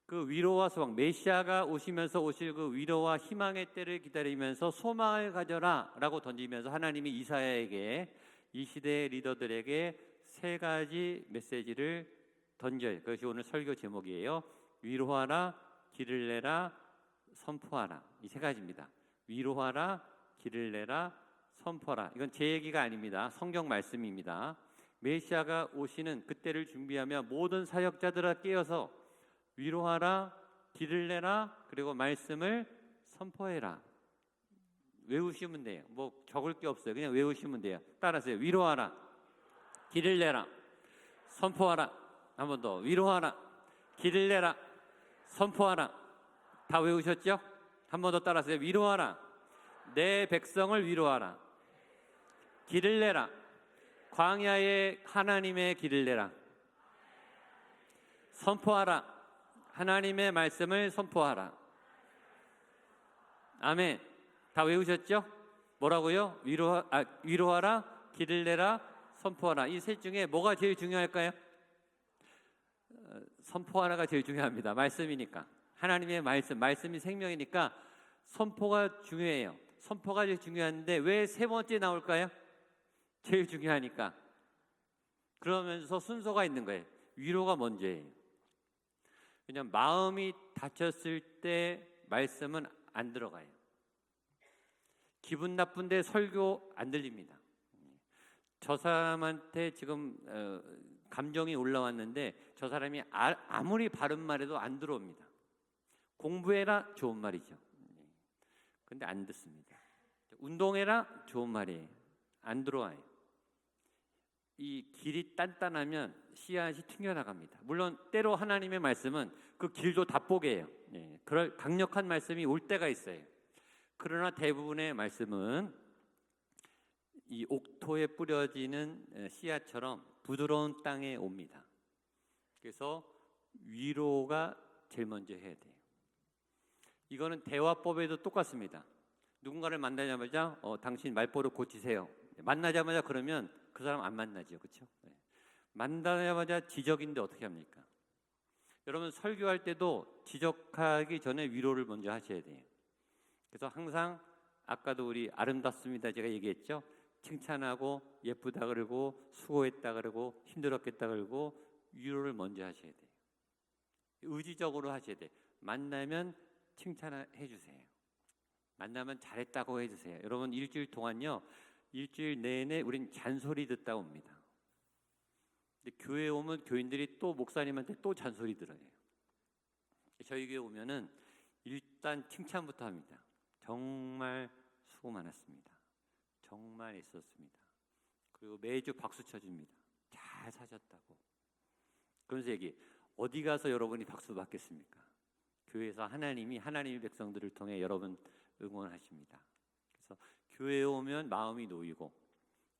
그 위로와 소망, 메시아가 오시면서 오실 그 위로와 희망의 때를 기다리면서 소망을 가져라 라고 던지면서 하나님이 이사야에게, 이 시대의 리더들에게 세 가지 메시지를 던져요. 그것이 오늘 설교 제목이에요. 위로하라, 길을 내라, 선포하라. 이 세 가지입니다. 위로하라, 길을 내라, 선포하라. 이건 제 얘기가 아닙니다. 성경 말씀입니다. 메시아가 오시는 그때를 준비하며 모든 사역자들아 깨어서 위로하라, 길을 내라, 그리고 말씀을 선포해라. 외우시면 돼요. 뭐 적을 게 없어요. 그냥 외우시면 돼요. 따라하세요. 위로하라, 길을 내라, 선포하라. 한 번 더. 위로하라, 길을 내라, 선포하라. 다 외우셨죠? 한 번 더 따라하세요. 위로하라, 내 백성을 위로하라. 길을 내라, 광야의 하나님의 길을 내라. 선포하라, 하나님의 말씀을 선포하라. 아멘. 다 외우셨죠? 뭐라고요? 위로하라, 길을 내라, 선포하라. 이 셋 중에 뭐가 제일 중요할까요? 선포하라가 제일 중요합니다. 말씀이니까. 하나님의 말씀이 생명이니까 선포가 중요해요. 선포가 제일 중요한데 왜 세 번째 나올까요? 제일 중요하니까. 그러면서 순서가 있는 거예요. 위로가 먼저예요. 그냥 마음이 다쳤을 때 말씀은 안 들어가요. 기분 나쁜데 설교 안 들립니다. 저 사람한테 지금 감정이 올라왔는데 저 사람이 아무리 바른 말해도 안 들어옵니다. 공부해라, 좋은 말이죠. 근데 안 듣습니다. 운동해라, 좋은 말이에요. 안 들어와요. 이 길이 단단하면 씨앗이 튕겨나갑니다. 물론 때로 하나님의 말씀은 그 길도 답보게요. 그럴 강력한 말씀이 올 때가 있어요. 그러나 대부분의 말씀은 이 옥토에 뿌려지는 씨앗처럼 부드러운 땅에 옵니다. 그래서 위로가 제일 먼저 해야 돼요. 이거는 대화법에도 똑같습니다. 누군가를 만나자마자 당신 말버릇 고치세요. 만나자마자 그러면 그 사람 안 만나죠. 그렇죠? 만나자마자 지적인데 어떻게 합니까? 여러분 설교할 때도 지적하기 전에 위로를 먼저 하셔야 돼요. 그래서 항상 아까도 우리 아름답습니다 제가 얘기했죠. 칭찬하고 예쁘다 그러고 수고했다 그러고 힘들었겠다 그러고 위로를 먼저 하셔야 돼요. 의지적으로 하셔야 돼요. 만나면 칭찬해 주세요. 만나면 잘했다고 해주세요. 여러분 일주일 동안요, 일주일 내내 우린 잔소리 듣다 옵니다. 근데 교회에 오면 교인들이 또 목사님한테 또 잔소리 들어요. 저희 교회 오면은 일단 칭찬부터 합니다. 정말 수고 많았습니다. 정말 애썼습니다. 그리고 매주 박수 쳐줍니다. 잘 사셨다고. 그러면서 얘기, 어디 가서 여러분이 박수 받겠습니까? 교회에서 하나님의 백성들을 통해 여러분 응원하십니다. 그래서 교회에 오면 마음이 놓이고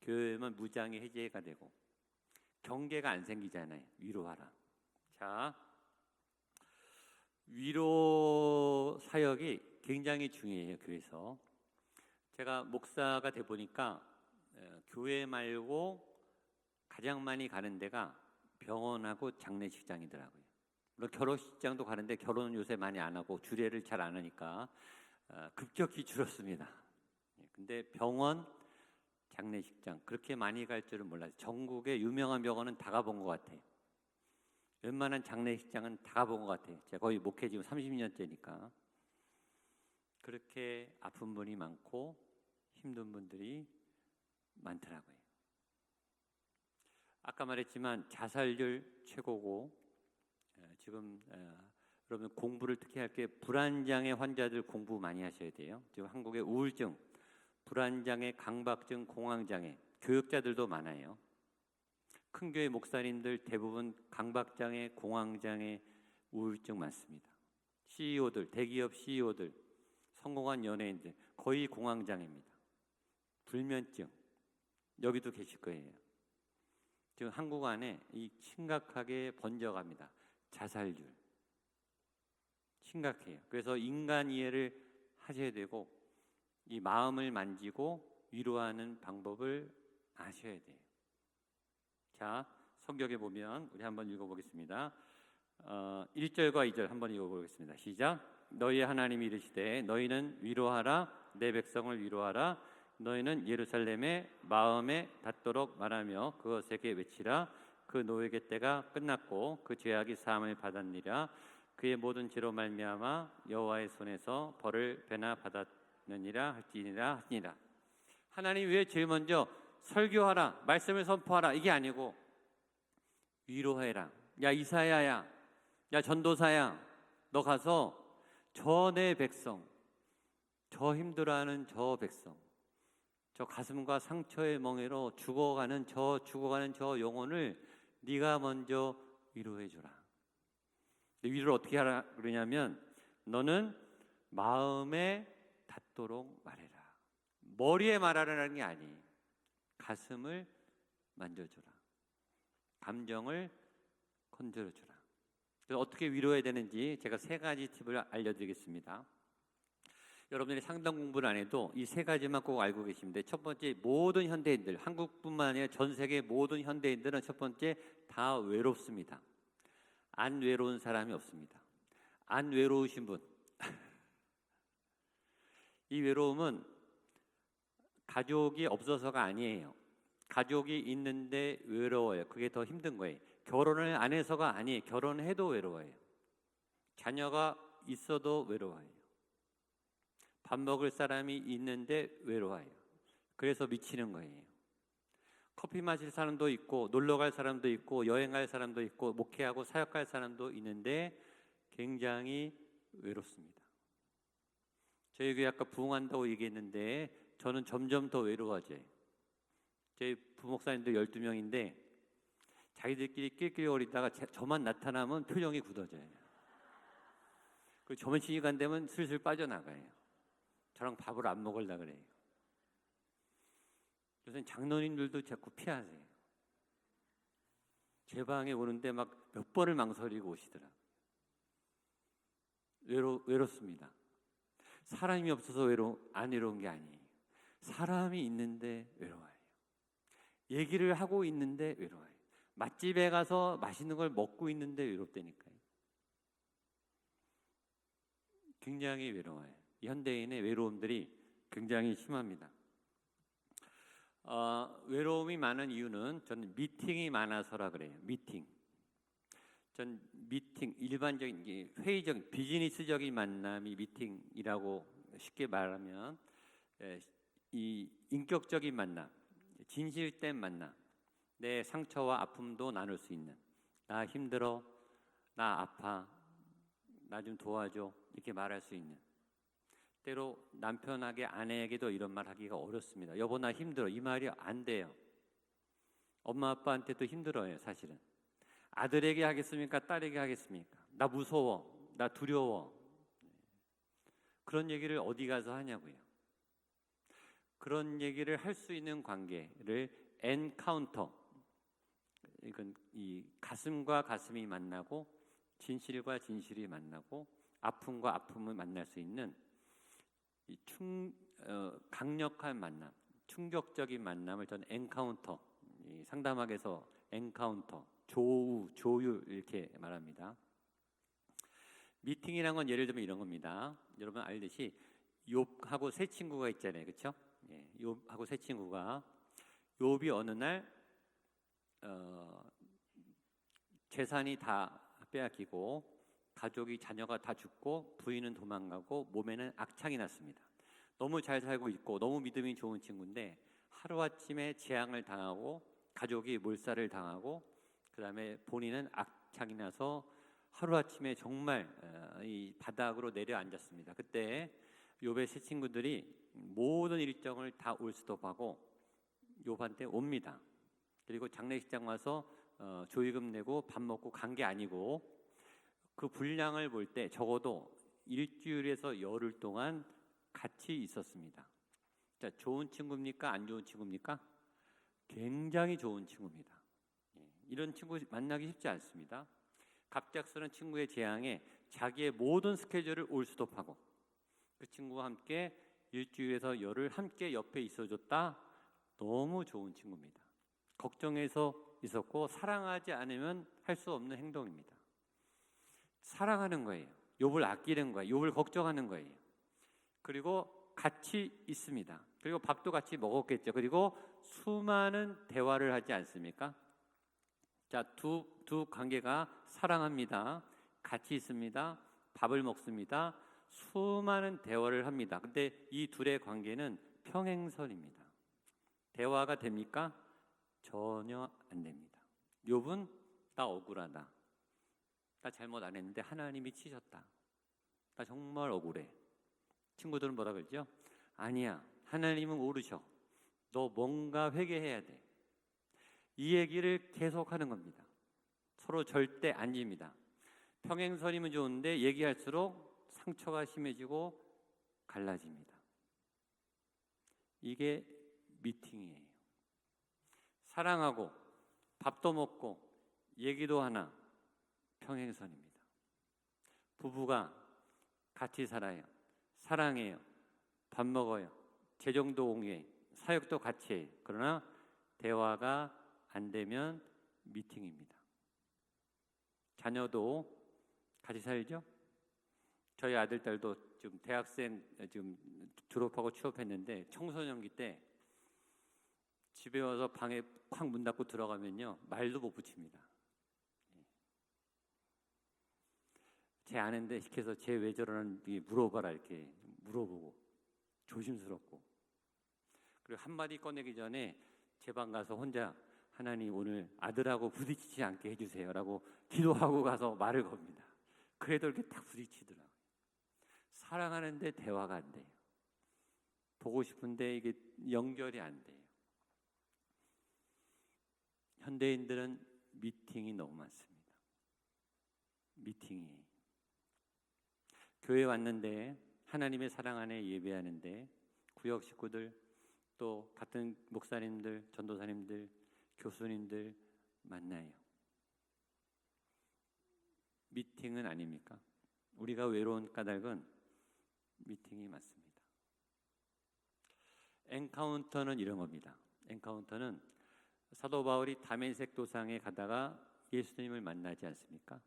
교회에 오면 무장이 해제가 되고 경계가 안 생기잖아요. 위로하라. 자, 위로 사역이 굉장히 중요해요. 교회에서. 제가 목사가 돼 보니까 교회 말고 가장 많이 가는 데가 병원하고 장례식장이더라고요. 물론 결혼식장도 가는데 결혼은 요새 많이 안 하고 주례를 잘 안 하니까 급격히 줄었습니다. 근데 병원, 장례식장 그렇게 많이 갈 줄은 몰랐어요. 전국의 유명한 병원은 다 가본 것 같아요. 웬만한 장례식장은 다 가본 것 같아요. 제가 거의 목회 지금 30년째니까. 그렇게 아픈 분이 많고 힘든 분들이 많더라고요. 아까 말했지만 자살률 최고고 지금 여러분 공부를 특히 할 게 불안장애 환자들 공부 많이 하셔야 돼요. 지금 한국에 우울증, 불안장애, 강박증, 공황장애 교육자들도 많아요. 큰 교회 목사님들 대부분 강박장애, 공황장애, 우울증 많습니다. CEO들, 대기업 CEO들, 성공한 연예인들 거의 공황장애입니다. 불면증 여기도 계실 거예요. 지금 한국 안에 이 심각하게 번져갑니다. 자살률 심각해요. 그래서 인간 이해를 하셔야 되고 이 마음을 만지고 위로하는 방법을 아셔야 돼요. 자, 성경에 보면 우리 한번 읽어보겠습니다. 1절과 2절 한번 읽어보겠습니다. 시작. 너희 하나님이 이르시되 너희는 위로하라 내 백성을 위로하라 너희는 예루살렘의 마음에 닿도록 말하며 그것에게 외치라 그 노예의 때가 끝났고 그 죄악이 사함을 받았느니라 그의 모든 죄로 말미암아 여호와의 손에서 벌을 배나 받았느니라 할지니라 하시니라. 하나님 왜 제일 먼저 설교하라 말씀을 선포하라 이게 아니고 위로해라. 야 이사야야, 야 전도사야, 너 가서 저 내 백성, 저 힘들어하는 저 백성, 저 가슴과 상처의 멍에로 죽어가는 저 영혼을 네가 먼저 위로해 주라. 위로를 어떻게 하라 그러냐면 너는 마음에 닿도록 말해라. 머리에 말하라는 게 아니에요. 가슴을 만져주라. 감정을 건드려주라. 그래서 어떻게 위로해야 되는지 제가 3가지 팁을 알려드리겠습니다. 여러분들이 상담 공부를 안 해도 이 3가지만 꼭 알고 계시면 돼요. 첫 번째, 모든 현대인들, 한국뿐만 아니라 전 세계 모든 현대인들은 첫 번째 다 외롭습니다. 안 외로운 사람이 없습니다. 안 외로우신 분, 이 외로움은 가족이 없어서가 아니에요. 가족이 있는데 외로워요. 그게 더 힘든 거예요. 결혼을 안 해서가 아니에요. 결혼해도 외로워요. 자녀가 있어도 외로워요. 밥 먹을 사람이 있는데 외로워요. 그래서 미치는 거예요. 커피 마실 사람도 있고 놀러 갈 사람도 있고 여행 갈 사람도 있고 목회하고 사역할 사람도 있는데 굉장히 외롭습니다. 저희 교회 아까 부흥한다고 얘기했는데 저는 점점 더 외로워져요. 저희 부목사님들 12명인데 자기들끼리 낄낄거리다가 저만 나타나면 표정이 굳어져요. 그리고 점심시간 되면 슬슬 빠져나가요. 저랑 밥을 안 먹으려고 그래요. 요새 장로님들도 자꾸 피하세요. 제 방에 오는데 막 몇 번을 망설이고 오시더라고요. 외롭습니다. 사람이 없어서 안 외로운 게 아니에요. 사람이 있는데 외로워요. 얘기를 하고 있는데 외로워요. 맛집에 가서 맛있는 걸 먹고 있는데 외롭다니까요. 굉장히 외로워요. 현대인의 외로움들이 굉장히 심합니다. 외로움이 많은 이유는 저는 미팅이 많아서라 그래요. 전 미팅, 일반적인 회의적인 비즈니스적인 만남이 미팅이라고 쉽게 말하면 이 인격적인 만남, 진실된 만남, 내 상처와 아픔도 나눌 수 있는, 나 힘들어, 나 아파, 나 좀 도와줘 이렇게 말할 수 있는. 때로 남편에게 아내에게도 이런 말 하기가 어렵습니다. 여보 나 힘들어 이 말이 안 돼요. 엄마 아빠한테도 힘들어요. 사실은 아들에게 하겠습니까? 딸에게 하겠습니까? 나 무서워, 나 두려워. 그런 얘기를 어디 가서 하냐고요. 그런 얘기를 할 수 있는 관계를 엔카운터, 이건 이 가슴과 가슴이 만나고 진실과 진실이 만나고 아픔과 아픔을 만날 수 있는 이 강력한 만남, 충격적인 만남을 저는 엔카운터, 이 상담학에서 엔카운터, 조유 이렇게 말합니다. 미팅이란 건 예를 들면 이런 겁니다. 여러분 알듯이 욥하고 세 친구가 있잖아요, 그렇죠? 예, 욥하고 세 친구가 욥이 어느 날 재산이 다 빼앗기고 가족이 자녀가 다 죽고 부인은 도망가고 몸에는 악창이 났습니다. 너무 잘 살고 있고 너무 믿음이 좋은 친구인데 하루아침에 재앙을 당하고 가족이 몰살을 당하고 그 다음에 본인은 악창이 나서 하루아침에 정말 이 바닥으로 내려앉았습니다. 그때 욥의 세 친구들이 모든 일정을 다 올스톱하고 욥한테 옵니다. 그리고 장례식장 와서 조의금 내고 밥 먹고 간 게 아니고 그 분량을 볼 때 적어도 일주일에서 열흘 동안 같이 있었습니다. 자, 좋은 친구입니까? 안 좋은 친구입니까? 굉장히 좋은 친구입니다. 이런 친구 만나기 쉽지 않습니다. 갑작스런 친구의 재앙에 자기의 모든 스케줄을 올스톱하고 그 친구와 함께 일주일에서 열흘 함께 옆에 있어줬다. 너무 좋은 친구입니다. 걱정해서 있었고 사랑하지 않으면 할 수 없는 행동입니다. 사랑하는 거예요. 욥을 아끼는 거예요. 욥을 걱정하는 거예요. 그리고 같이 있습니다. 그리고 밥도 같이 먹었겠죠. 그리고 수많은 대화를 하지 않습니까? 자, 두 관계가 사랑합니다. 같이 있습니다. 밥을 먹습니다. 수많은 대화를 합니다. 근데 이 둘의 관계는 평행선입니다. 대화가 됩니까? 전혀 안 됩니다. 욥은 나 억울하다. 나 잘못 안 했는데 하나님이 치셨다. 나 정말 억울해. 친구들은 뭐라 그러죠? 아니야. 하나님은 모르셔. 너 뭔가 회개해야 돼. 이 얘기를 계속하는 겁니다. 서로 절대 안 집니다. 평행선이면 좋은데 얘기할수록 상처가 심해지고 갈라집니다. 이게 미팅이에요. 사랑하고 밥도 먹고 얘기도 하나 평행선입니다. 부부가 같이 살아요. 사랑해요. 밥 먹어요. 재정도 공유해. 사역도 같이 해요. 그러나 대화가 안 되면 미팅입니다. 자녀도 같이 살죠? 저희 아들, 딸도 지금 대학생 지금 졸업하고 취업했는데 청소년기 때 집에 와서 방에 콱 문 닫고 들어가면요 말도 못 붙입니다. 제 아는데 시켜서 쟤 왜 저러는지 물어봐라 이렇게 물어보고 조심스럽고 그리고 한마디 꺼내기 전에 제 방 가서 혼자 하나님 오늘 아들하고 부딪히지 않게 해주세요라고 기도하고 가서 말을 겁니다. 그래도 이렇게 딱 부딪히더라고요. 사랑하는데 대화가 안 돼요. 보고 싶은데 이게 연결이 안 돼요. 현대인들은 미팅이 너무 많습니다. 미팅이. 교회 왔는데 하나님의 사랑 안에 예배하는데 구역 식구들 또 같은 목사님들, 전도사님들, 교수님들 만나요. 미팅은 아닙니까? 우리가 외로운 까닭은 미팅이 맞습니다. 엔카운터는 이런 겁니다. 엔카운터는 사도 바울이 다메섹 도상에 가다가 예수님을 만나지 않습니까?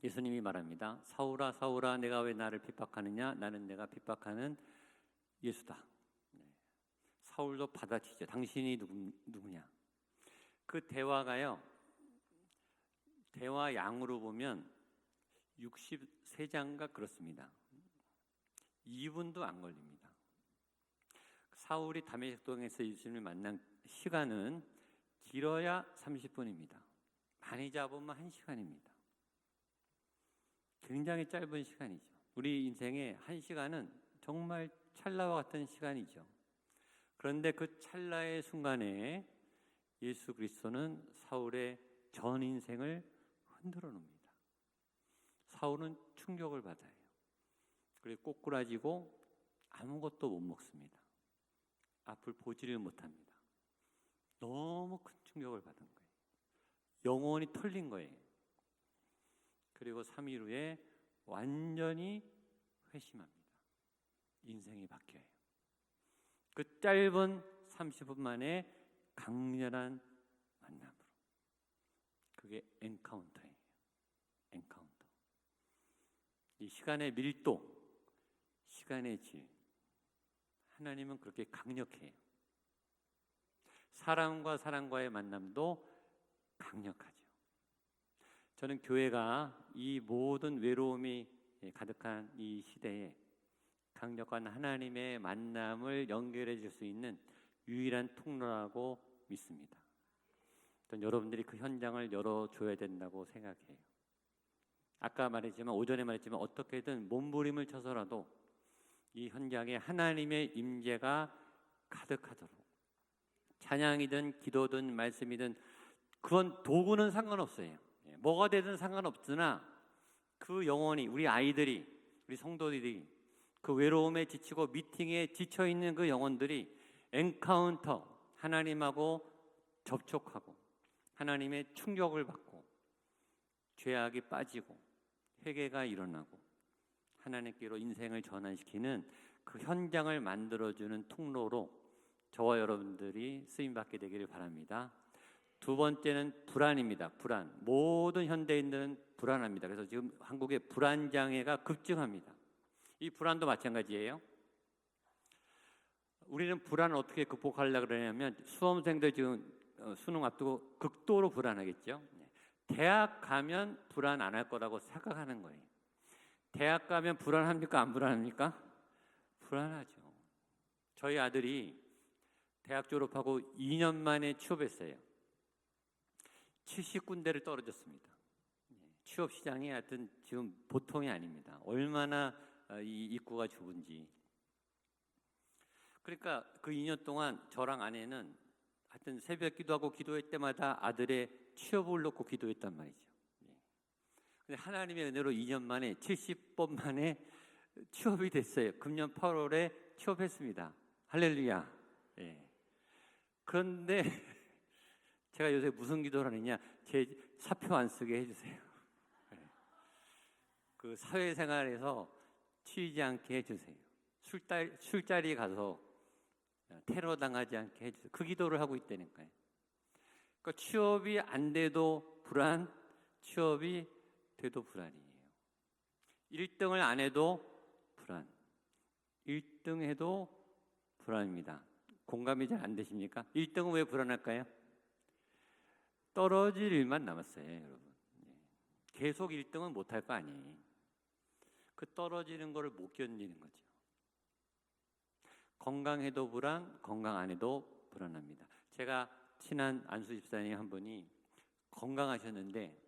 예수님이 말합니다. 사울아 사울아 내가 왜 나를 핍박하느냐? 나는 내가 핍박하는 예수다. 사울도 받아치죠. 당신이 누구냐? 그 대화가요. 대화 양으로 보면 63장가 그렇습니다. 2분도 안 걸립니다. 사울이 다메섹 동에서 예수님을 만난 시간은 길어야 30분입니다. 많이 잡으면 1시간입니다. 굉장히 짧은 시간이죠. 우리 인생의 1시간은 정말 찰나와 같은 시간이죠. 그런데 그 찰나의 순간에 예수 그리스도는 사울의 전 인생을 흔들어 놓습니다. 사울은 충격을 받아요. 그리고 꼬꾸라지고 아무것도 못 먹습니다. 앞을 보지를 못합니다. 너무 큰 충격을 받은 거예요. 영혼이 털린 거예요. 그리고 3일 후에 완전히 회심합니다. 인생이 바뀌어요. 그 짧은 30분 만에 강렬한 만남으로. 그게 엔카운터예요. 엔카운터. 이 시간의 밀도, 시간의 질. 하나님은 그렇게 강력해요. 사람과 사람과의 만남도 강력하죠. 저는 교회가 이 모든 외로움이 가득한 이 시대에 강력한 하나님의 만남을 연결해 줄 수 있는 유일한 통로라고 믿습니다. 저는 여러분들이 그 현장을 열어줘야 된다고 생각해요. 아까 말했지만, 오전에 말했지만 어떻게든 몸부림을 쳐서라도 이 현장에 하나님의 임재가 가득하도록, 찬양이든 기도든 말씀이든 그건 도구는 상관없어요. 뭐가 되든 상관없으나 그 영혼이, 우리 아이들이, 우리 성도들이 그 외로움에 지치고 미팅에 지쳐있는 그 영혼들이 엔카운터, 하나님하고 접촉하고 하나님의 충격을 받고 죄악이 빠지고 회개가 일어나고 하나님께로 인생을 전환시키는 그 현장을 만들어주는 통로로 저와 여러분들이 쓰임받게 되기를 바랍니다. 두 번째는 불안입니다. 불안. 모든 현대인들은 불안합니다. 그래서 지금 한국의 불안장애가 급증합니다. 이 불안도 마찬가지예요. 우리는 불안을 어떻게 극복하려고 그러냐면, 수험생들 지금 수능 앞두고 극도로 불안하겠죠. 대학 가면 불안 안 할 거라고 생각하는 거예요. 대학 가면 불안합니까? 안 불안합니까? 불안하죠. 저희 아들이 대학 졸업하고 2년 만에 취업했어요. 70군데를 떨어졌습니다. 취업 시장이 하여튼 지금 보통이 아닙니다. 얼마나 이 입구가 좁은지. 그러니까 그 2년 동안 저랑 아내는 하여튼 새벽 기도하고 기도할 때마다 아들의 취업을 놓고 기도했단 말이죠. 근데 하나님의 은혜로 2년 만에 70번 만에 취업이 됐어요. 금년 8월에 취업했습니다. 할렐루야. 예. 그런데 제가 요새 무슨 기도를 하느냐, 제 사표 안 쓰게 해주세요. 그 사회생활에서 치이지 않게 해주세요. 술자리 가서 테러 당하지 않게 해주세요. 그 기도를 하고 있다니까요. 그러니까 취업이 안 돼도 불안, 취업이 돼도 불안이에요. 1등을 안 해도 불안, 1등 해도 불안입니다. 공감이 잘 안 되십니까? 1등은 왜 불안할까요? 떨어질 일만 남았어요, 여러분. 계속 1등은 못할 거 아니에요. 그 떨어지는 거를 못 견디는 거죠. 건강해도 불안, 건강 안 해도 불안합니다. 제가 친한 안수 집사님 한 분이 건강하셨는데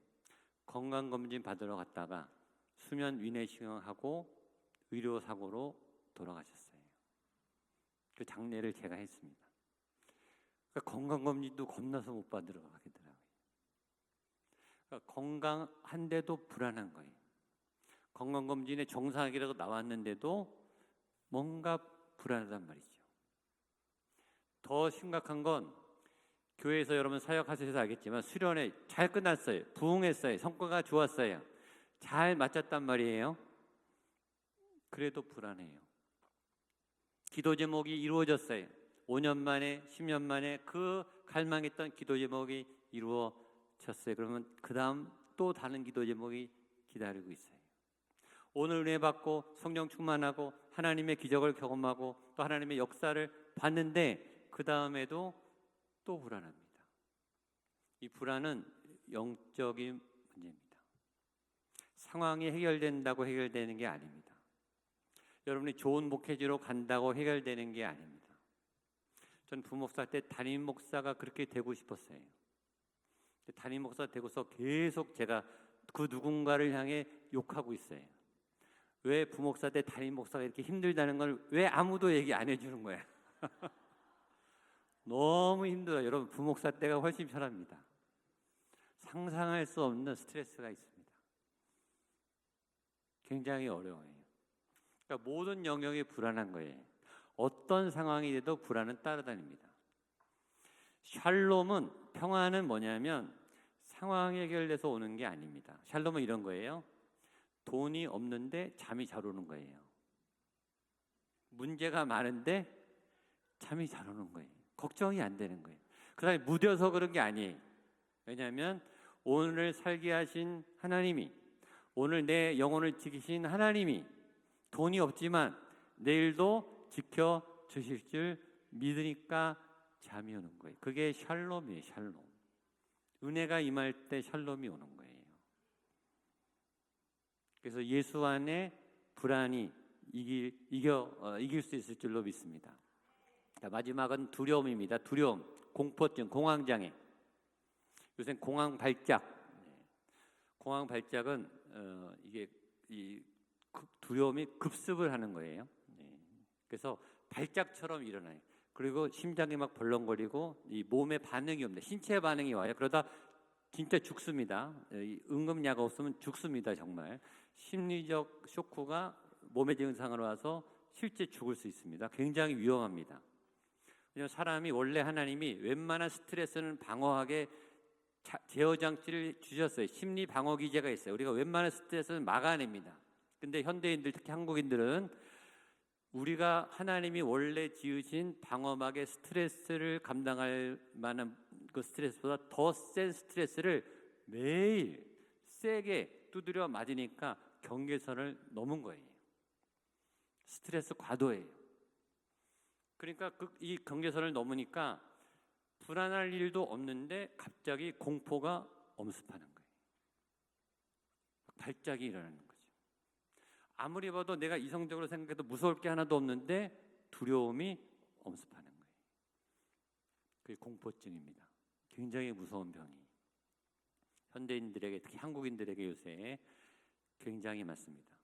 건강검진 받으러 갔다가 수면 위내시경하고 의료사고로 돌아가셨어요. 그 장례를 제가 했습니다. 그러니까 건강검진도 겁나서 못 받으러 가겠더라고요. 그러니까 건강한데도 불안한 거예요. 건강검진에 정상이라고 나왔는데도 뭔가 불안하단 말이죠. 더 심각한 건 교회에서 여러분 사역하셔서 알겠지만 수련회 잘 끝났어요. 부흥했어요. 성과가 좋았어요. 잘 마쳤단 말이에요. 그래도 불안해요. 기도 제목이 이루어졌어요. 5년 만에 10년 만에 그 갈망했던 기도 제목이 이루어졌어요. 그러면 그 다음 또 다른 기도 제목이 기다리고 있어요. 오늘 은혜 받고 성령 충만하고 하나님의 기적을 경험하고 또 하나님의 역사를 봤는데 그 다음에도 또 불안합니다. 이 불안은 영적인 문제입니다. 상황이 해결된다고 해결되는 게 아닙니다. 여러분이 좋은 목회지로 간다고 해결되는 게 아닙니다. 전 부목사 때 담임 목사가 그렇게 되고 싶었어요. 담임 목사 되고서 계속 제가 그 누군가를 향해 욕하고 있어요. 왜 부목사 때 담임 목사가 이렇게 힘들다는 걸 왜 아무도 얘기 안 해주는 거야? 너무 힘들어요. 여러분, 부목사 때가 훨씬 편합니다. 상상할 수 없는 스트레스가 있습니다. 굉장히 어려워요. 그러니까 모든 영역이 불안한 거예요. 어떤 상황이 돼도 불안은 따라다닙니다. 샬롬은, 평안은 뭐냐면 상황이 해결돼서 오는 게 아닙니다. 샬롬은 이런 거예요. 돈이 없는데 잠이 잘 오는 거예요. 문제가 많은데 잠이 잘 오는 거예요. 걱정이 안 되는 거예요. 그 다음에 무뎌서 그런 게 아니에요. 왜냐하면 오늘 살게 하신 하나님이, 오늘 내 영혼을 지키신 하나님이 돈이 없지만 내일도 지켜주실 줄 믿으니까 잠이 오는 거예요. 그게 샬롬이에요. 샬롬. 은혜가 임할 때 샬롬이 오는 거예요. 그래서 예수 안에 불안이 이길 수 있을 줄로 믿습니다. 자, 마지막은 두려움입니다. 두려움, 공포증, 공황장애. 요새 공황 발작. 공황 발작은 이게 이 두려움이 급습을 하는 거예요. 그래서 발작처럼 일어나요. 그리고 심장이 막 벌렁거리고 이 몸에 반응이 없네. 신체 반응이 와요. 그러다 진짜 죽습니다. 응급약 없으면 죽습니다. 정말 심리적 쇼크가 몸의 증상으로 와서 실제 죽을 수 있습니다. 굉장히 위험합니다. 왜냐하면 사람이 원래 하나님이 웬만한 스트레스는 방어하게 제어 장치를 주셨어요. 심리 방어 기제가 있어요. 우리가 웬만한 스트레스는 막아냅니다. 근데 현대인들, 특히 한국인들은 우리가 하나님이 원래 지으신 방어막의 스트레스를 감당할 만한 그 스트레스보다 더 센 스트레스를 매일 세게 두드려 맞으니까 경계선을 넘은 거예요. 스트레스 과도예요. 그러니까 이 경계선을 넘으니까 불안할 일도 없는데 갑자기 공포가 엄습하는 거예요. 발작이 일어나는 거죠. 아무리 봐도 내가 이성적으로 생각해도 무서울 게 하나도 없는데 두려움이 엄습하는 거예요. 그게 공포증입니다. 굉장히 무서운 병이 현대인들에게, 특히 한국인들에게 요새 굉장히 많습니다.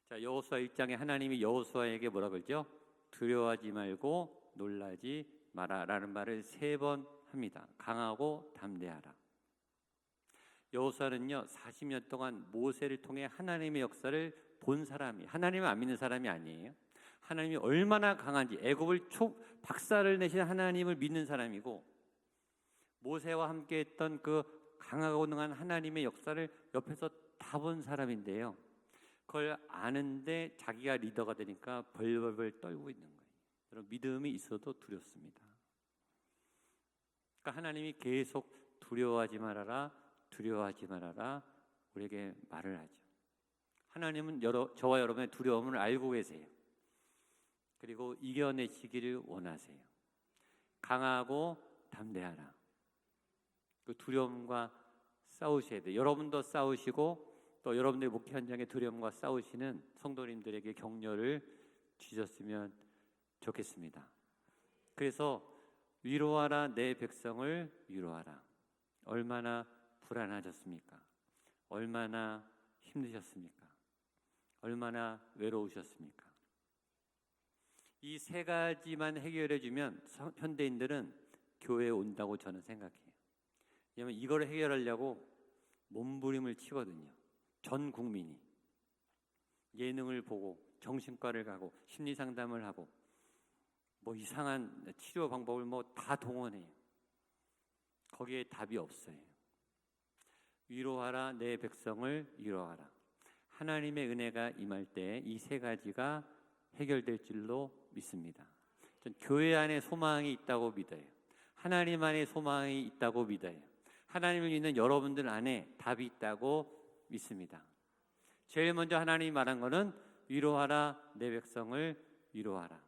자, 여호수아 1장에 하나님이 여호수아에게 뭐라 그러죠? 두려워하지 말고 놀라지 마라 라는 말을 3번 합니다. 강하고 담대하라. 여호수아는요 40년 동안 모세를 통해 하나님의 역사를 본 사람이, 하나님을 안 믿는 사람이 아니에요. 하나님이 얼마나 강한지, 애굽을 박살을 내신 하나님을 믿는 사람이고, 모세와 함께 했던 그 강하고 능한 하나님의 역사를 옆에서 다 본 사람인데요, 그걸 아는데 자기가 리더가 되니까 벌벌벌 떨고 있는 거예요. 여러분, 믿음이 있어도 두렵습니다. 그러니까 하나님이 계속 두려워하지 말아라, 두려워하지 말아라 우리에게 말을 하죠. 하나님은 저와 여러분의 두려움을 알고 계세요. 그리고 이겨내시기를 원하세요. 강하고 담대하라. 그 두려움과 싸우셔야 돼요. 여러분도 싸우시고 또 여러분들의 목회 현장에 두려움과 싸우시는 성도님들에게 격려를 주셨으면 좋겠습니다. 그래서 위로하라, 내 백성을 위로하라. 얼마나 불안하셨습니까? 얼마나 힘드셨습니까? 얼마나 외로우셨습니까? 이 3가지만 해결해주면 현대인들은 교회에 온다고 저는 생각해요. 왜냐하면 이걸 해결하려고 몸부림을 치거든요. 전 국민이 예능을 보고 정신과를 가고 심리상담을 하고 뭐 이상한 치료 방법을 뭐 다 동원해요. 거기에 답이 없어요. 위로하라, 내 백성을 위로하라. 하나님의 은혜가 임할 때 이 3가지가 해결될 줄로 믿습니다. 전 교회 안에 소망이 있다고 믿어요. 하나님 안에 소망이 있다고 믿어요. 하나님을 믿는 여러분들 안에 답이 있다고 믿습니다. 제일 먼저 하나님이 말한 거는 위로하라, 내 백성을 위로하라.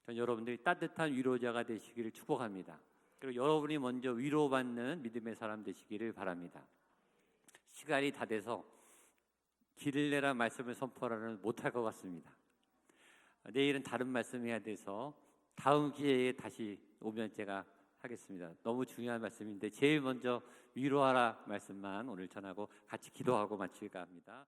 전 여러분들이 따뜻한 위로자가 되시기를 축복합니다. 그리고 여러분이 먼저 위로받는 믿음의 사람 되시기를 바랍니다. 시간이 다 돼서 길을 내라 말씀을 선포하라는 못할 것 같습니다. 내일은 다른 말씀해야 돼서 다음 기회에 다시 오면 제가 하겠습니다. 너무 중요한 말씀인데 제일 먼저 위로하라 말씀만 오늘 전하고 같이 기도하고 마칠까 합니다.